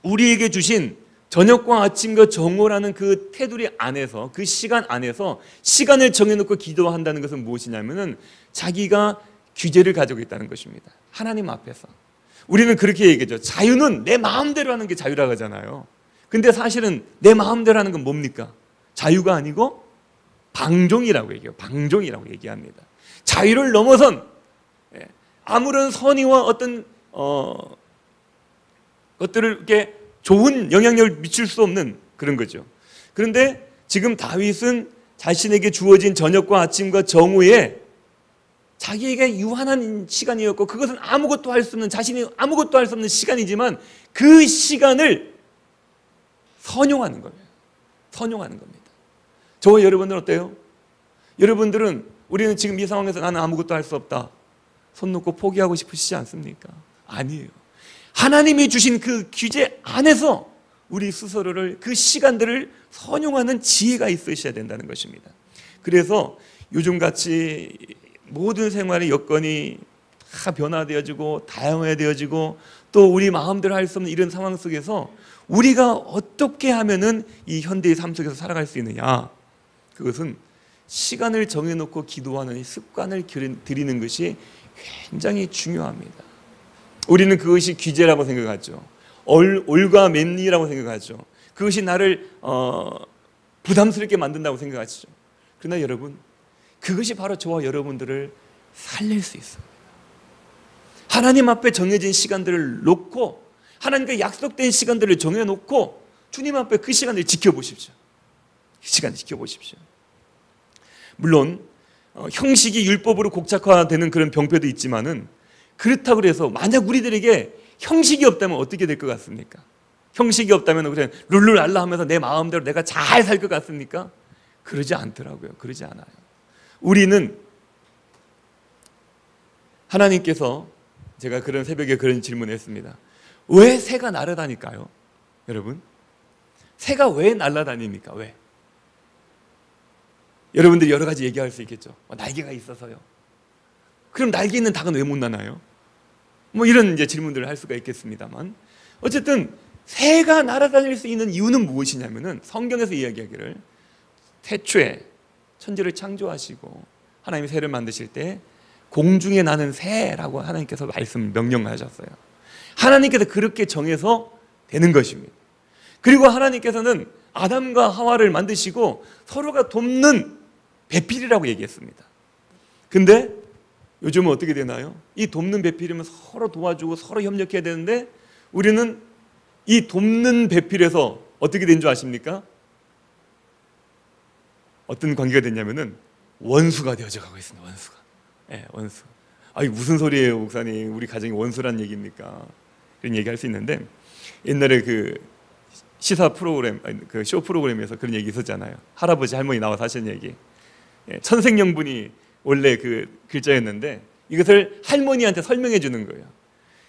우리에게 주신 저녁과 아침과 정오라는 그 테두리 안에서, 그 시간 안에서 시간을 정해놓고 기도한다는 것은 무엇이냐면은 자기가 규제를 가지고 있다는 것입니다. 하나님 앞에서. 우리는 그렇게 얘기하죠. 자유는 내 마음대로 하는 게 자유라고 하잖아요. 근데 사실은 내 마음대로 하는 건 뭡니까? 자유가 아니고 방종이라고 얘기해요. 방종이라고 얘기합니다. 자유를 넘어선 아무런 선의와 어떤 것들을 이렇게 좋은 영향력을 미칠 수 없는 그런 거죠. 그런데 지금 다윗은 자신에게 주어진 저녁과 아침과 정오에 자기에게 유한한 시간이었고, 그것은 아무것도 할 수 없는, 자신이 아무것도 할 수 없는 시간이지만 그 시간을 선용하는 거예요. 선용하는 겁니다. 저와 여러분들은 어때요? 여러분들은 우리는 지금 이 상황에서 나는 아무것도 할 수 없다, 손 놓고 포기하고 싶으시지 않습니까? 아니에요. 하나님이 주신 그 규제 안에서 우리 스스로를, 그 시간들을 선용하는 지혜가 있으셔야 된다는 것입니다. 그래서 요즘같이 모든 생활의 여건이 다 변화되어지고 다양화되어지고 또 우리 마음대로 할 수 없는 이런 상황 속에서 우리가 어떻게 하면은 이 현대의 삶 속에서 살아갈 수 있느냐, 그것은 시간을 정해놓고 기도하는 습관을 들이는 것이 굉장히 중요합니다. 우리는 그것이 규제라고 생각하죠. 올과 맨리라고 생각하죠. 그것이 나를 부담스럽게 만든다고 생각하시죠. 그러나 여러분, 그것이 바로 저와 여러분들을 살릴 수 있습니다. 하나님 앞에 정해진 시간들을 놓고, 하나님과 약속된 시간들을 정해놓고 주님 앞에 그 시간을 지켜보십시오. 그 시간을 지켜보십시오. 물론 형식이 율법으로 곡착화되는 그런 병폐도 있지만은, 그렇다고 해서 만약 우리들에게 형식이 없다면 어떻게 될 것 같습니까? 형식이 없다면 그냥 룰루랄라 하면서 내 마음대로 내가 잘 살 것 같습니까? 그러지 않더라고요. 그러지 않아요. 우리는 하나님께서, 제가 그런 새벽에 그런 질문을 했습니다. 왜 새가 날아다닐까요? 여러분, 새가 왜 날아다닙니까? 왜? 여러분들이 여러 가지 얘기할 수 있겠죠. 날개가 있어서요. 그럼 날개 있는 닭은 왜 못 나나요? 뭐 이런 이제 질문들을 할 수가 있겠습니다만, 어쨌든 새가 날아다닐 수 있는 이유는 무엇이냐면은, 성경에서 이야기하기를 태초에 천지를 창조하시고 하나님이 새를 만드실 때 공중에 나는 새라고 하나님께서 명령하셨어요. 하나님께서 그렇게 정해서 되는 것입니다. 그리고 하나님께서는 아담과 하와를 만드시고 서로가 돕는 배필이라고 얘기했습니다. 근데 요즘은 어떻게 되나요? 이 돕는 배필이면 서로 도와주고 서로 협력해야 되는데, 우리는 이 돕는 배필에서 어떻게 된 줄 아십니까? 어떤 관계가 됐냐면은 원수가 되어져 가고 있습니다. 원수가. 네, 원수. 아니 무슨 소리예요, 목사님? 우리 가정이 원수란 얘기입니까? 그런 얘기할 수 있는데, 옛날에 그 시사 프로그램, 그 쇼 프로그램에서 그런 얘기 있었잖아요. 할아버지 할머니 나와서 하신 얘기. 천생연분이 원래 그 글자였는데 이것을 할머니한테 설명해 주는 거예요.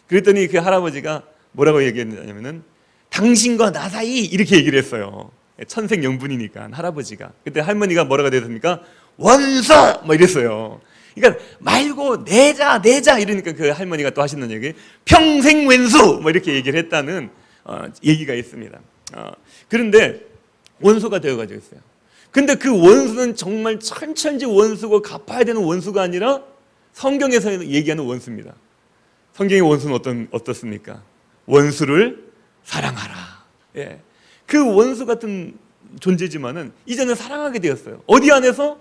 그랬더니 그 할아버지가 뭐라고 얘기했냐면은 당신과 나 사이, 이렇게 얘기를 했어요. 천생연분이니까 할아버지가. 그때 할머니가 뭐라고 됐습니까? 원수! 뭐 이랬어요. 그러니까 말고 내자 이러니까 그 할머니가 또 하시는 얘기, 평생 왼수! 뭐 이렇게 얘기를 했다는 얘기가 있습니다. 그런데 원수가 되어가지고 있어요. 근데 그 원수는 정말 천천지 원수고 갚아야 되는 원수가 아니라 성경에서 얘기하는 원수입니다. 성경의 원수는 어떻습니까? 원수를 사랑하라. 예. 그 원수 같은 존재지만은 이제는 사랑하게 되었어요. 어디 안에서?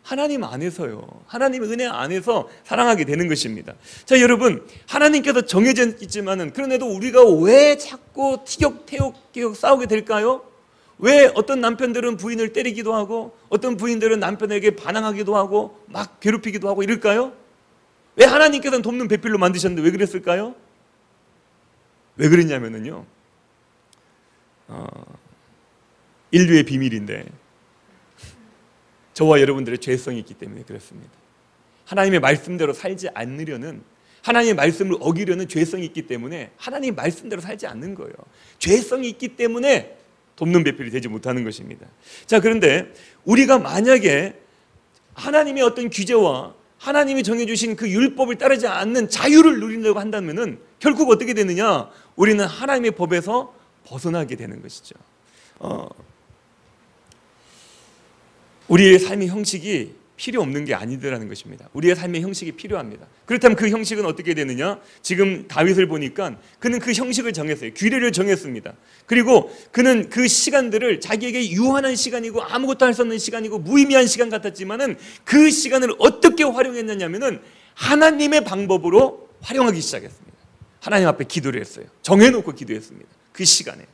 하나님 안에서요. 하나님의 은혜 안에서 사랑하게 되는 것입니다. 자, 여러분, 하나님께서 정해져 있지만은, 그런데도 우리가 왜 자꾸 티격태격 싸우게 될까요? 왜 어떤 남편들은 부인을 때리기도 하고 어떤 부인들은 남편에게 반항하기도 하고 막 괴롭히기도 하고 이럴까요? 왜 하나님께서는 돕는 배필로 만드셨는데 왜 그랬을까요? 왜 그랬냐면요, 인류의 비밀인데 저와 여러분들의 죄성이 있기 때문에 그렇습니다. 하나님의 말씀대로 살지 않으려는, 하나님의 말씀을 어기려는 죄성이 있기 때문에 하나님의 말씀대로 살지 않는 거예요. 죄성이 있기 때문에 돕는 배필이 되지 못하는 것입니다. 자, 그런데 우리가 만약에 하나님의 어떤 규제와 하나님이 정해주신 그 율법을 따르지 않는 자유를 누리려고 한다면은 결국 어떻게 되느냐? 우리는 하나님의 법에서 벗어나게 되는 것이죠. 우리의 삶의 형식이 필요 없는 게 아니더라는 것입니다. 우리의 삶의 형식이 필요합니다. 그렇다면 그 형식은 어떻게 되느냐? 지금 다윗을 보니까 그는 그 형식을 정했어요. 규례를 정했습니다. 그리고 그는 그 시간들을 자기에게 유한한 시간이고 아무것도 할 수 없는 시간이고 무의미한 시간 같았지만은 그 시간을 어떻게 활용했느냐면은 하나님의 방법으로 활용하기 시작했습니다. 하나님 앞에 기도를 했어요. 정해놓고 기도했습니다. 그 시간에.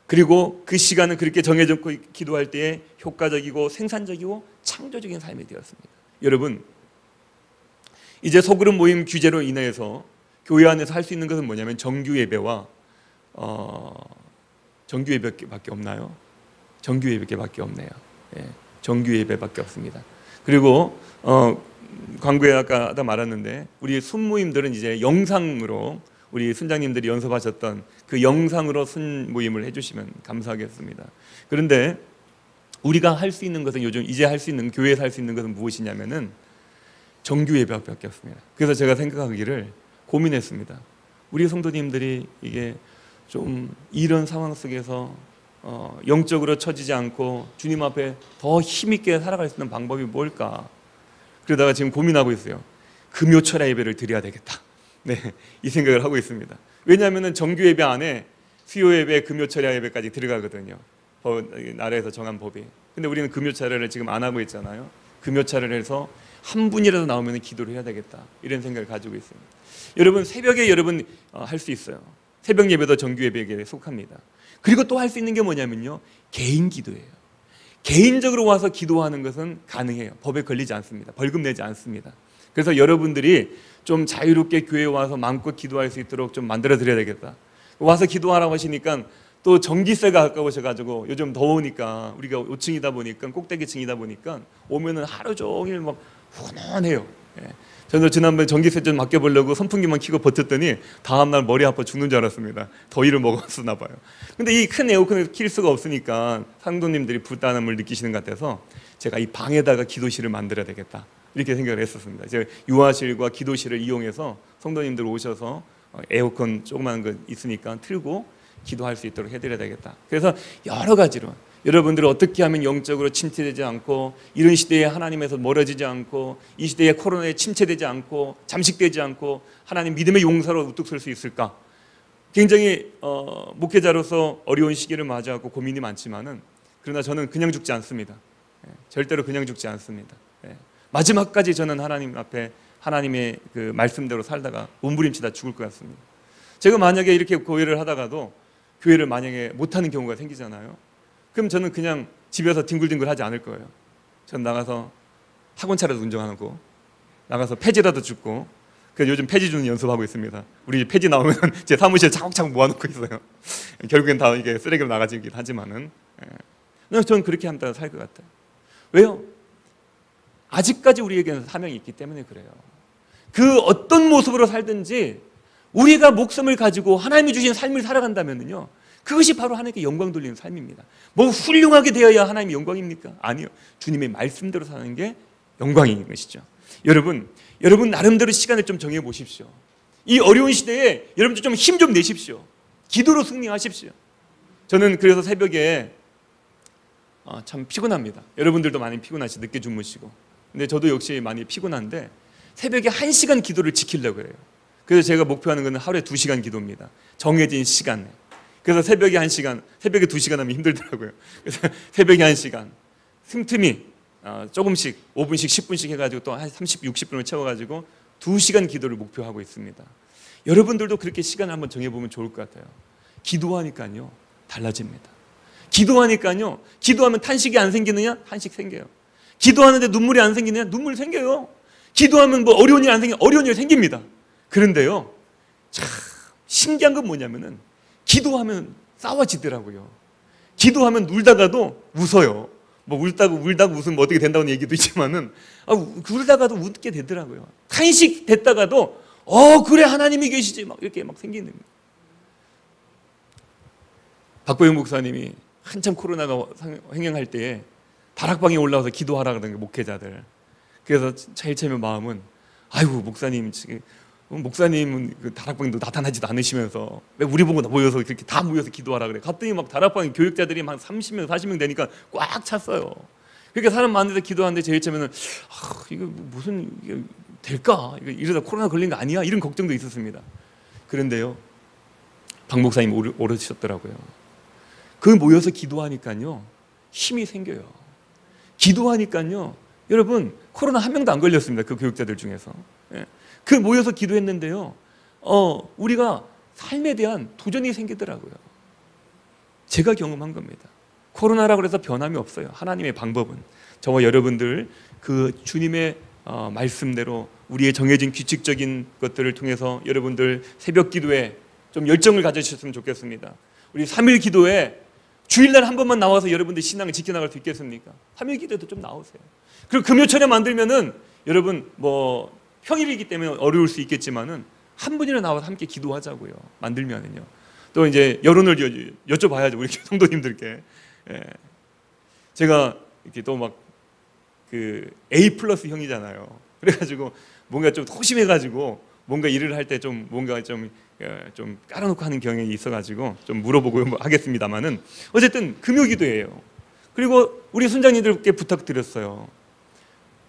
그리고 그 시간은 그렇게 정해졌고 기도할 때에 효과적이고 생산적이고 창조적인 삶이 되었습니다. 여러분, 이제 소그룹 모임 규제로 인해서 교회 안에서 할 수 있는 것은 뭐냐면 정규 예배와 정규 예배밖에 없나요? 정규 예배밖에 없네요. 예, 정규 예배밖에 없습니다. 그리고 광고에 아까 말했는데 우리 순모임들은 이제 영상으로 우리 순장님들이 연습하셨던 그 영상으로 순모임을 해주시면 감사하겠습니다. 그런데 우리가 할 수 있는 것은 요즘 이제 할 수 있는 교회에서 할 수 있는 것은 무엇이냐면은 정규 예배밖에 없습니다. 그래서 제가 생각하기를 고민했습니다. 우리 성도님들이 이게 좀 이런 상황 속에서 영적으로 처지지 않고 주님 앞에 더 힘있게 살아갈 수 있는 방법이 뭘까? 그러다가 지금 고민하고 있어요. 금요철야 예배를 드려야 되겠다. 네, 이 생각을 하고 있습니다. 왜냐하면 정규 예배 안에 수요 예배, 금요철야 예배까지 들어가거든요. 나라에서 정한 법이. 근데 우리는 금요철야를 지금 안 하고 있잖아요. 금요철야를 해서 한 분이라도 나오면 기도를 해야 되겠다. 이런 생각을 가지고 있습니다. 여러분, 새벽에 여러분 할 수 있어요. 새벽 예배도 정규 예배에 속합니다. 그리고 또 할 수 있는 게 뭐냐면요, 개인 기도예요. 개인적으로 와서 기도하는 것은 가능해요. 법에 걸리지 않습니다. 벌금 내지 않습니다. 그래서 여러분들이 좀 자유롭게 교회에 와서 마음껏 기도할 수 있도록 좀 만들어 드려야 되겠다. 와서 기도하라고 하시니까 또 전기세가 가까우셔가지고 요즘 더우니까 우리가 5층이다 보니까 꼭대기층이다 보니까 오면은 하루 종일 막 훈훈해요. 예. 저는 지난번에 전기세 좀 맡겨보려고 선풍기만 켜고 버텼더니 다음날 머리 아파 죽는 줄 알았습니다. 더위를 먹었나 봐요. 근데 이 큰 에어컨을 킬 수가 없으니까 상도님들이 부담을 느끼시는 것 같아서 제가 이 방에다가 기도실을 만들어야 되겠다. 이렇게 생각을 했었습니다. 제가 유아실과 기도실을 이용해서 성도님들 오셔서 에어컨 조그마한 거 있으니까 틀고 기도할 수 있도록 해드려야 되겠다. 그래서 여러 가지로 여러분들이 어떻게 하면 영적으로 침체되지 않고 이런 시대에 하나님에서 멀어지지 않고 이 시대에 코로나에 침체되지 않고 잠식되지 않고 하나님 믿음의 용사로 우뚝 설 수 있을까? 굉장히 목회자로서 어려운 시기를 맞이하고 고민이 많지만은 그러나 저는 그냥 죽지 않습니다. 절대로 그냥 죽지 않습니다. 마지막까지 저는 하나님 앞에 하나님의 그 말씀대로 살다가 몸부림치다 죽을 것 같습니다. 제가 만약에 이렇게 교회를 하다가도 교회를 만약에 못하는 경우가 생기잖아요. 그럼 저는 그냥 집에서 뒹굴뒹굴 하지 않을 거예요. 전 나가서 학원차라도 운전하고 나가서 폐지라도 줍고, 그래서 요즘 폐지 주는 연습하고 있습니다. 우리 폐지 나오면 제 사무실에 차곡차곡 모아놓고 있어요. 결국엔 다 이게 쓰레기로 나가지긴 하지만은 저는 그렇게 한다 살 것 같아요. 왜요? 아직까지 우리에게는 사명이 있기 때문에 그래요. 그 어떤 모습으로 살든지 우리가 목숨을 가지고 하나님이 주신 삶을 살아간다면요, 그것이 바로 하나님께 영광 돌리는 삶입니다. 뭐 훌륭하게 되어야 하나님의 영광입니까? 아니요. 주님의 말씀대로 사는 게 영광인 것이죠. 여러분 나름대로 시간을 좀 정해 보십시오. 이 어려운 시대에 여러분들 좀 힘 좀 내십시오. 기도로 승리하십시오. 저는 그래서 새벽에 참 피곤합니다. 여러분들도 많이 피곤하시고 늦게 주무시고, 근데 저도 역시 많이 피곤한데 새벽에 1시간 기도를 지키려고 해요. 그래서 제가 목표하는 것은 하루에 2시간 기도입니다. 정해진 시간에. 그래서 새벽에 1시간, 새벽에 2시간 하면 힘들더라고요. 그래서 새벽에 1시간, 틈틈이 조금씩 5분씩 10분씩 해가지고 또 한 30, 60분을 채워가지고 2시간 기도를 목표하고 있습니다. 여러분들도 그렇게 시간을 한번 정해보면 좋을 것 같아요. 기도하니까요 달라집니다. 기도하니까요, 기도하면 탄식이 안 생기느냐? 탄식 생겨요. 기도하는데 눈물이 안 생기느냐? 눈물 생겨요. 기도하면 뭐 어려운 일 안 생기냐? 어려운 일 생깁니다. 그런데요, 참 신기한 건 뭐냐면은 기도하면 싸워지더라고요. 기도하면 울다가도 웃어요. 뭐 울다가 웃으면 어떻게 된다는 얘기도 있지만은 울다가도 웃게 되더라고요. 탄식 됐다가도 그래 하나님이 계시지 막 이렇게 막 생기는 거예요. 박보영 목사님이 한참 코로나가 횡행할 때에 다락방에 올라와서 기도하라 그러는 게 목회자들. 그래서 제일 처음에 마음은 아이고 목사님 지금 목사님은 그 다락방도 나타나지도 않으시면서 왜 우리 보고 모여서 그렇게 다 모여서 기도하라 그래. 갔더니 막 다락방 교육자들이 막 30명, 40명 되니까 꽉 찼어요. 그러니까 사람 많은 데서 기도하는데 제일 처음에는 이거 무슨 이게 될까? 이러다 코로나 걸린 거 아니야? 이런 걱정도 있었습니다. 그런데요, 박 목사님 오르셨더라고요. 그 모여서 기도하니까요 힘이 생겨요. 기도하니까요, 여러분 코로나 한 명도 안 걸렸습니다. 그 교육자들 중에서. 그 모여서 기도했는데요, 우리가 삶에 대한 도전이 생기더라고요. 제가 경험한 겁니다. 코로나라고 해서 변함이 없어요. 하나님의 방법은 저와 여러분들 그 주님의 말씀대로 우리의 정해진 규칙적인 것들을 통해서 여러분들 새벽 기도에 좀 열정을 가져주셨으면 좋겠습니다. 우리 3일 기도에 주일날 한 번만 나와서 여러분들 신앙을 지켜나갈 수 있겠습니까? 3일 기도에도 좀 나오세요. 그리고 금요철에 만들면은 여러분 뭐 평일이기 때문에 어려울 수 있겠지만은 한 분이나 나와서 함께 기도하자고요. 만들면은요. 또 이제 여론을 여쭤봐야죠. 우리 성도님들께. 제가 이렇게 또 막 그 A 플러스 형이잖아요. 그래가지고 뭔가 좀 소심해가지고 뭔가 일을 할 때 좀 뭔가 좀 깔아놓고 하는 경향이 있어가지고 좀 물어보고 하겠습니다만은 어쨌든 금요기도예요. 그리고 우리 순장님들께 부탁드렸어요.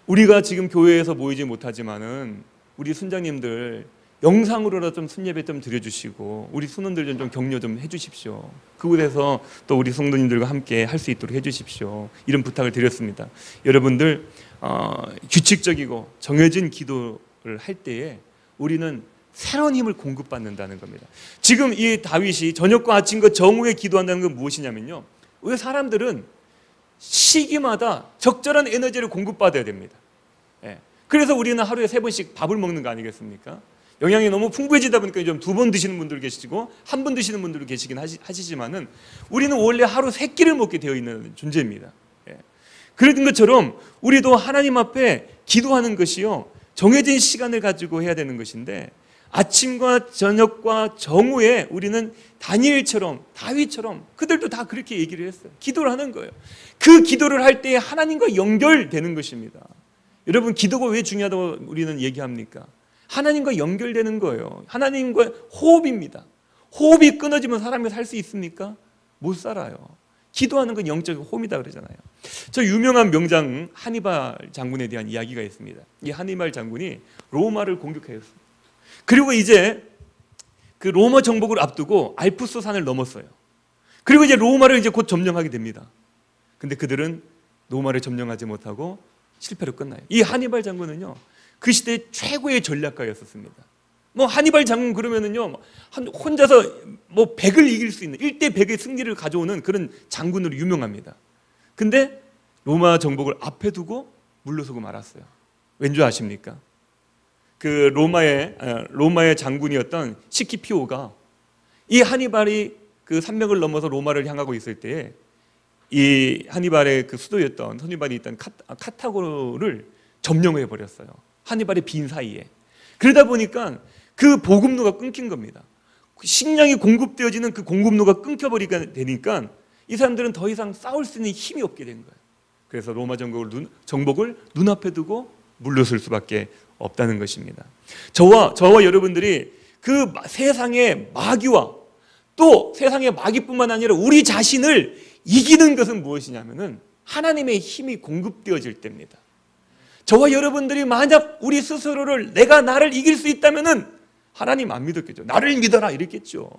우리가 지금 교회에서 모이지 못하지만은 우리 순장님들 영상으로라도 좀 순예배 좀 드려주시고 우리 순원들 좀 격려 좀 해주십시오. 그곳에서 또 우리 성도님들과 함께 할 수 있도록 해주십시오. 이런 부탁을 드렸습니다. 여러분들 규칙적이고 정해진 기도를 할 때에 우리는 새로운 힘을 공급받는다는 겁니다. 지금 이 다윗이 저녁과 아침과 정오에 기도한다는 건 무엇이냐면요, 왜 사람들은 시기마다 적절한 에너지를 공급받아야 됩니다. 그래서 우리는 하루에 3번씩 밥을 먹는 거 아니겠습니까? 영양이 너무 풍부해지다 보니까 좀 2번 드시는 분들 계시고 1번 드시는 분들도 계시긴 하시지만은 우리는 원래 하루 3끼를 먹게 되어 있는 존재입니다. 그런 것처럼 우리도 하나님 앞에 기도하는 것이요, 정해진 시간을 가지고 해야 되는 것인데 아침과 저녁과 정오에 우리는 다니엘처럼 다윗처럼 그들도 다 그렇게 얘기를 했어요. 기도를 하는 거예요. 그 기도를 할 때 하나님과 연결되는 것입니다. 여러분, 기도가 왜 중요하다고 우리는 얘기합니까? 하나님과 연결되는 거예요. 하나님과 호흡입니다. 호흡이 끊어지면 사람이 살 수 있습니까? 못 살아요. 기도하는 건 영적인 호흡이다 그러잖아요. 저 유명한 명장 하니발 장군에 대한 이야기가 있습니다. 이 하니발 장군이 로마를 공격했어요. 그리고 이제 그 로마 정복을 앞두고 알프스 산을 넘었어요. 그리고 이제 로마를 이제 곧 점령하게 됩니다. 근데 그들은 로마를 점령하지 못하고 실패로 끝나요. 이 하니발 장군은요, 그 시대 최고의 전략가였었습니다. 뭐 하니발 장군 그러면은요, 혼자서 뭐 100을 이길 수 있는 1대 100의 승리를 가져오는 그런 장군으로 유명합니다. 근데 로마 정복을 앞에 두고 물러서고 말았어요. 왠지 아십니까? 그 로마의 장군이었던 시키피오가 이 하니발이 그 산맥을 넘어서 로마를 향하고 있을 때에 이 하니발의 그 수도였던 하니발이 있던 카타고를 점령해 버렸어요. 하니발의 빈 사이에. 그러다 보니까 그 보급로가 끊긴 겁니다. 식량이 공급되어지는 그 공급로가 끊겨버리게 되니까 이 사람들은 더 이상 싸울 수 있는 힘이 없게 된 거예요. 그래서 로마 정복을 눈앞에 두고 물러설 수밖에 없다는 것입니다. 저와 여러분들이 그 세상의 마귀와 또 세상의 마귀뿐만 아니라 우리 자신을 이기는 것은 무엇이냐면은 하나님의 힘이 공급되어질 때입니다. 저와 여러분들이 만약 우리 스스로를 내가 나를 이길 수 있다면은 하나님 안 믿었겠죠. 나를 믿어라 이랬겠죠.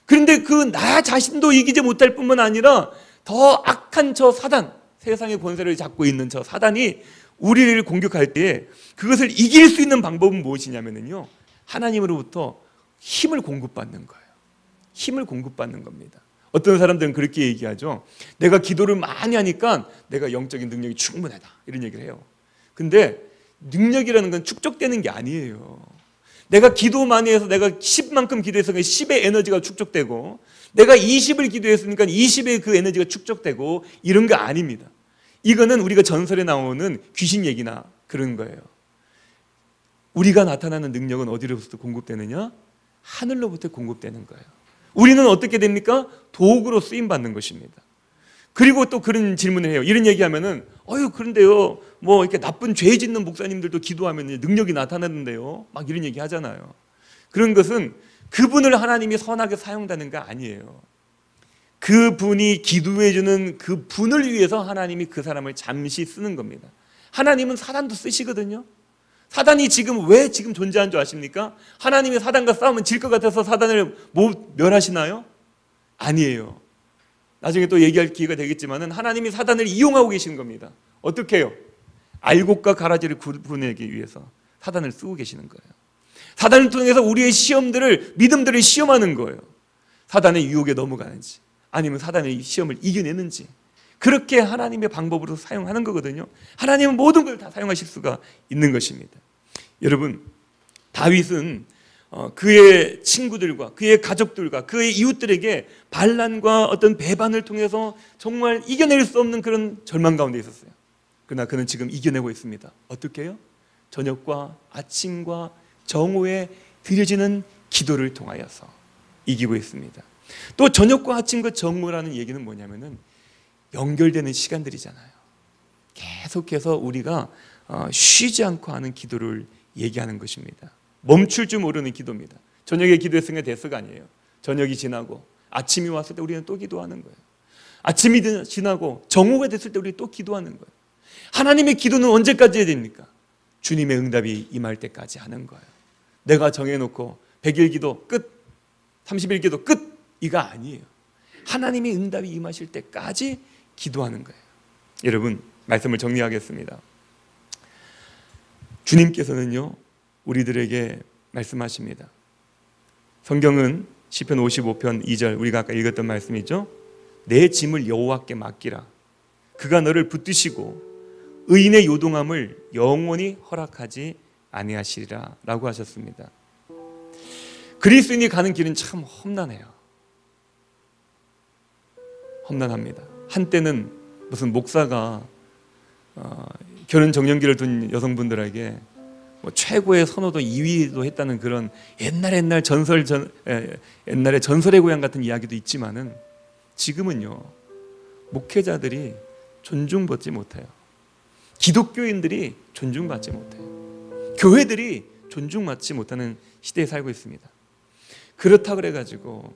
그런데 그 나 자신도 이기지 못할 뿐만 아니라 더 악한 저 사단, 세상의 권세를 잡고 있는 저 사단이 우리를 공격할 때 그것을 이길 수 있는 방법은 무엇이냐면요, 하나님으로부터 힘을 공급받는 거예요. 힘을 공급받는 겁니다. 어떤 사람들은 그렇게 얘기하죠. 내가 기도를 많이 하니까 내가 영적인 능력이 충분하다 이런 얘기를 해요. 근데 능력이라는 건 축적되는 게 아니에요. 내가 기도 많이 해서 내가 10만큼 기도해서 10의 에너지가 축적되고 내가 20을 기도했으니까 20의 그 에너지가 축적되고 이런 거 아닙니다. 이거는 우리가 전설에 나오는 귀신 얘기나 그런 거예요. 우리가 나타나는 능력은 어디로부터 공급되느냐? 하늘로부터 공급되는 거예요. 우리는 어떻게 됩니까? 도구로 쓰임받는 것입니다. 그리고 또 그런 질문을 해요. 이런 얘기하면은 그런데요, 뭐 이렇게 나쁜 죄 짓는 목사님들도 기도하면 능력이 나타나는데요, 막 이런 얘기 하잖아요. 그런 것은 그분을 하나님이 선하게 사용하는 거 아니에요. 그분이 기도해주는 그 분을 위해서 하나님이 그 사람을 잠시 쓰는 겁니다. 하나님은 사단도 쓰시거든요. 사단이 왜 지금 존재한 줄 아십니까? 하나님이 사단과 싸우면 질 것 같아서 사단을 못 멸하시나요? 아니에요. 나중에 또 얘기할 기회가 되겠지만은 하나님이 사단을 이용하고 계시는 겁니다. 어떻게 해요? 알곡과 가라지를 구분하기 위해서 사단을 쓰고 계시는 거예요. 사단을 통해서 우리의 믿음들을 시험하는 거예요. 사단의 유혹에 넘어가는지, 아니면 사단의 시험을 이겨내는지, 그렇게 하나님의 방법으로 사용하는 거거든요. 하나님은 모든 걸 다 사용하실 수가 있는 것입니다. 여러분, 다윗은 그의 친구들과 그의 가족들과 그의 이웃들에게 반란과 어떤 배반을 통해서 정말 이겨낼 수 없는 그런 절망 가운데 있었어요. 그러나 그는 지금 이겨내고 있습니다. 어떻게 해요? 저녁과 아침과 정오에 드려지는 기도를 통하여서 이기고 있습니다. 또 저녁과 아침과 정오라는 얘기는 뭐냐면은 연결되는 시간들이잖아요. 계속해서 우리가 쉬지 않고 하는 기도를 얘기하는 것입니다. 멈출 줄 모르는 기도입니다. 저녁에 기도했으니까 됐어가 아니에요. 저녁이 지나고 아침이 왔을 때 우리는 또 기도하는 거예요. 아침이 지나고 정오가 됐을 때 우리 또 기도하는 거예요. 하나님의 기도는 언제까지 해야 됩니까? 주님의 응답이 임할 때까지 하는 거예요. 내가 정해놓고 100일 기도 끝, 30일 기도 끝, 이거 아니에요. 하나님의 응답이 임하실 때까지 기도하는 거예요. 여러분, 말씀을 정리하겠습니다. 주님께서는요, 우리들에게 말씀하십니다. 성경은 시편 55편 2절, 우리가 아까 읽었던 말씀이죠. 내 짐을 여호와께 맡기라. 그가 너를 붙드시고 의인의 요동함을 영원히 허락하지 아니하시리라 라고 하셨습니다. 그리스도인이 가는 길은 참 험난해요. 험난합니다. 한때는 무슨 목사가 결혼 정년기를 둔 여성분들에게 뭐 최고의 선호도 2위도 했다는 그런 옛날의 전설의 고향 같은 이야기도 있지만은 지금은요, 목회자들이 존중받지 못해요. 기독교인들이 존중받지 못해요. 교회들이 존중받지 못하는 시대에 살고 있습니다. 그렇다 그래가지고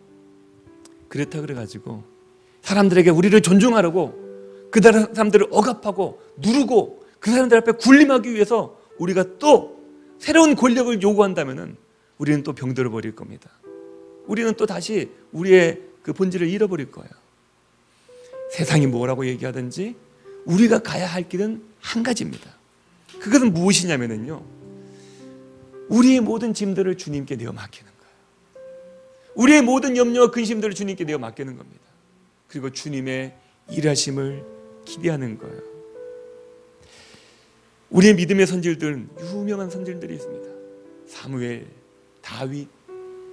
사람들에게 우리를 존중하라고 그 사람들을 억압하고 누르고 그 사람들 앞에 군림하기 위해서 우리가 또 새로운 권력을 요구한다면은 우리는 또 병들어 버릴 겁니다. 우리는 또 다시 우리의 그 본질을 잃어버릴 거예요. 세상이 뭐라고 얘기하든지 우리가 가야 할 길은 한 가지입니다. 그것은 무엇이냐면요, 우리의 모든 짐들을 주님께 내어 맡기는 거예요. 우리의 모든 염려와 근심들을 주님께 내어 맡기는 겁니다. 그리고 주님의 일하심을 기대하는 거예요. 우리의 믿음의 선질들은 유명한 선질들이 있습니다. 사무엘, 다윗,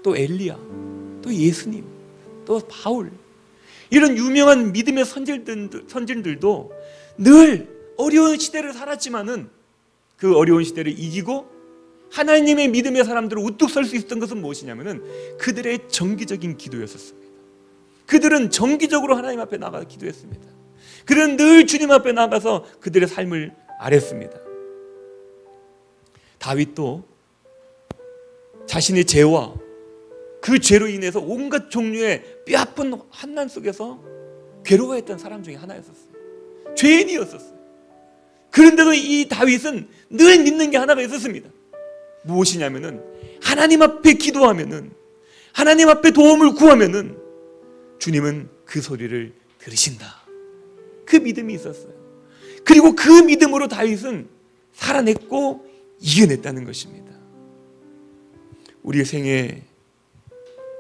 또 엘리야, 또 예수님, 또 바울, 이런 유명한 믿음의 선질들도 늘 어려운 시대를 살았지만은 그 어려운 시대를 이기고 하나님의 믿음의 사람들을 우뚝 설 수 있었던 것은 무엇이냐면은 그들의 정기적인 기도였었습니다. 그들은 정기적으로 하나님 앞에 나가서 기도했습니다. 그들은 늘 주님 앞에 나가서 그들의 삶을 아뢰습니다. 다윗도 자신의 죄와 그 죄로 인해서 온갖 종류의 뼈아픈 환난 속에서 괴로워했던 사람 중에 하나였었어요. 죄인이었었어요. 그런데도 이 다윗은 늘 믿는 게 하나가 있었습니다. 무엇이냐면은 하나님 앞에 기도하면은, 하나님 앞에 도움을 구하면은 주님은 그 소리를 들으신다. 그 믿음이 있었어요. 그리고 그 믿음으로 다윗은 살아냈고 이겨냈다는 것입니다. 우리의 생애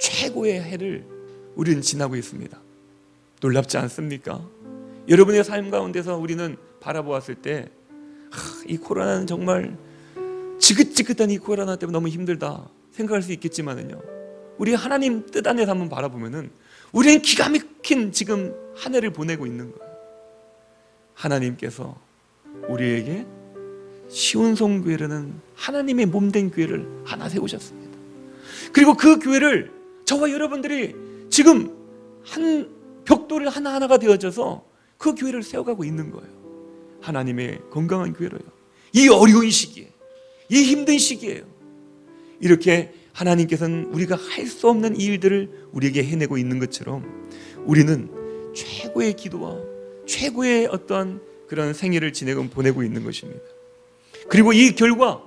최고의 해를 우리는 지나고 있습니다. 놀랍지 않습니까? 여러분의 삶 가운데서 우리는 바라보았을 때 이 코로나는 정말 지긋지긋한 이 코로나 때문에 너무 힘들다 생각할 수 있겠지만은요, 우리 하나님 뜻 안에서 한번 바라보면은 우리는 기가 막힌 지금 한 해를 보내고 있는 거예요. 하나님께서 우리에게 시온성교회라는 하나님의 몸된 교회를 하나 세우셨습니다. 그리고 그 교회를 저와 여러분들이 지금 한 벽돌을 하나하나가 되어져서 그 교회를 세워가고 있는 거예요. 하나님의 건강한 교회로요. 이 어려운 시기에, 이 힘든 시기에요. 이렇게 하나님께서는 우리가 할 수 없는 이 일들을 우리에게 해내고 있는 것처럼 우리는 최고의 기도와 최고의 어떠한 그런 생애를 보내고 있는 것입니다. 그리고 이 결과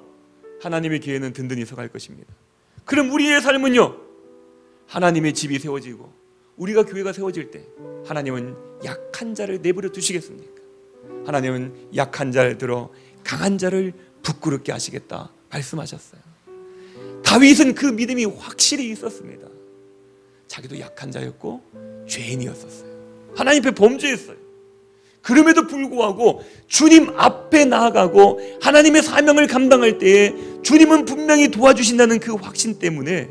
하나님의 교회는 든든히 서갈 것입니다. 그럼 우리의 삶은요, 하나님의 집이 세워지고 우리가 교회가 세워질 때 하나님은 약한 자를 내버려 두시겠습니까? 하나님은 약한 자를 들어 강한 자를 부끄럽게 하시겠다 말씀하셨어요. 다윗은 그 믿음이 확실히 있었습니다. 자기도 약한 자였고 죄인이었었어요. 하나님 앞에 범죄했어요. 그럼에도 불구하고 주님 앞에 나아가고 하나님의 사명을 감당할 때에 주님은 분명히 도와주신다는 그 확신 때문에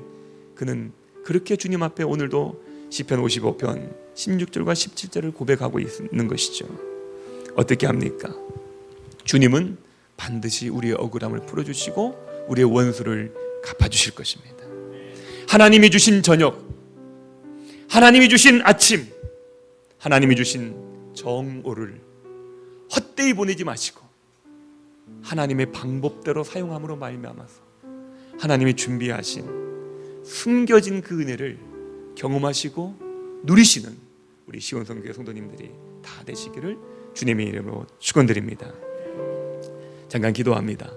그는 그렇게 주님 앞에 오늘도 시편 55편 16절과 17절을 고백하고 있는 것이죠. 어떻게 합니까? 주님은 반드시 우리의 억울함을 풀어주시고 우리의 원수를 갚아주실 것입니다. 하나님이 주신 저녁, 하나님이 주신 아침, 하나님이 주신 정오를 헛되이 보내지 마시고 하나님의 방법대로 사용함으로 말미암아서 하나님이 준비하신 숨겨진 그 은혜를 경험하시고 누리시는 우리 시온성교회 성도님들이 다 되시기를 주님의 이름으로 축원드립니다. 잠깐 기도합니다.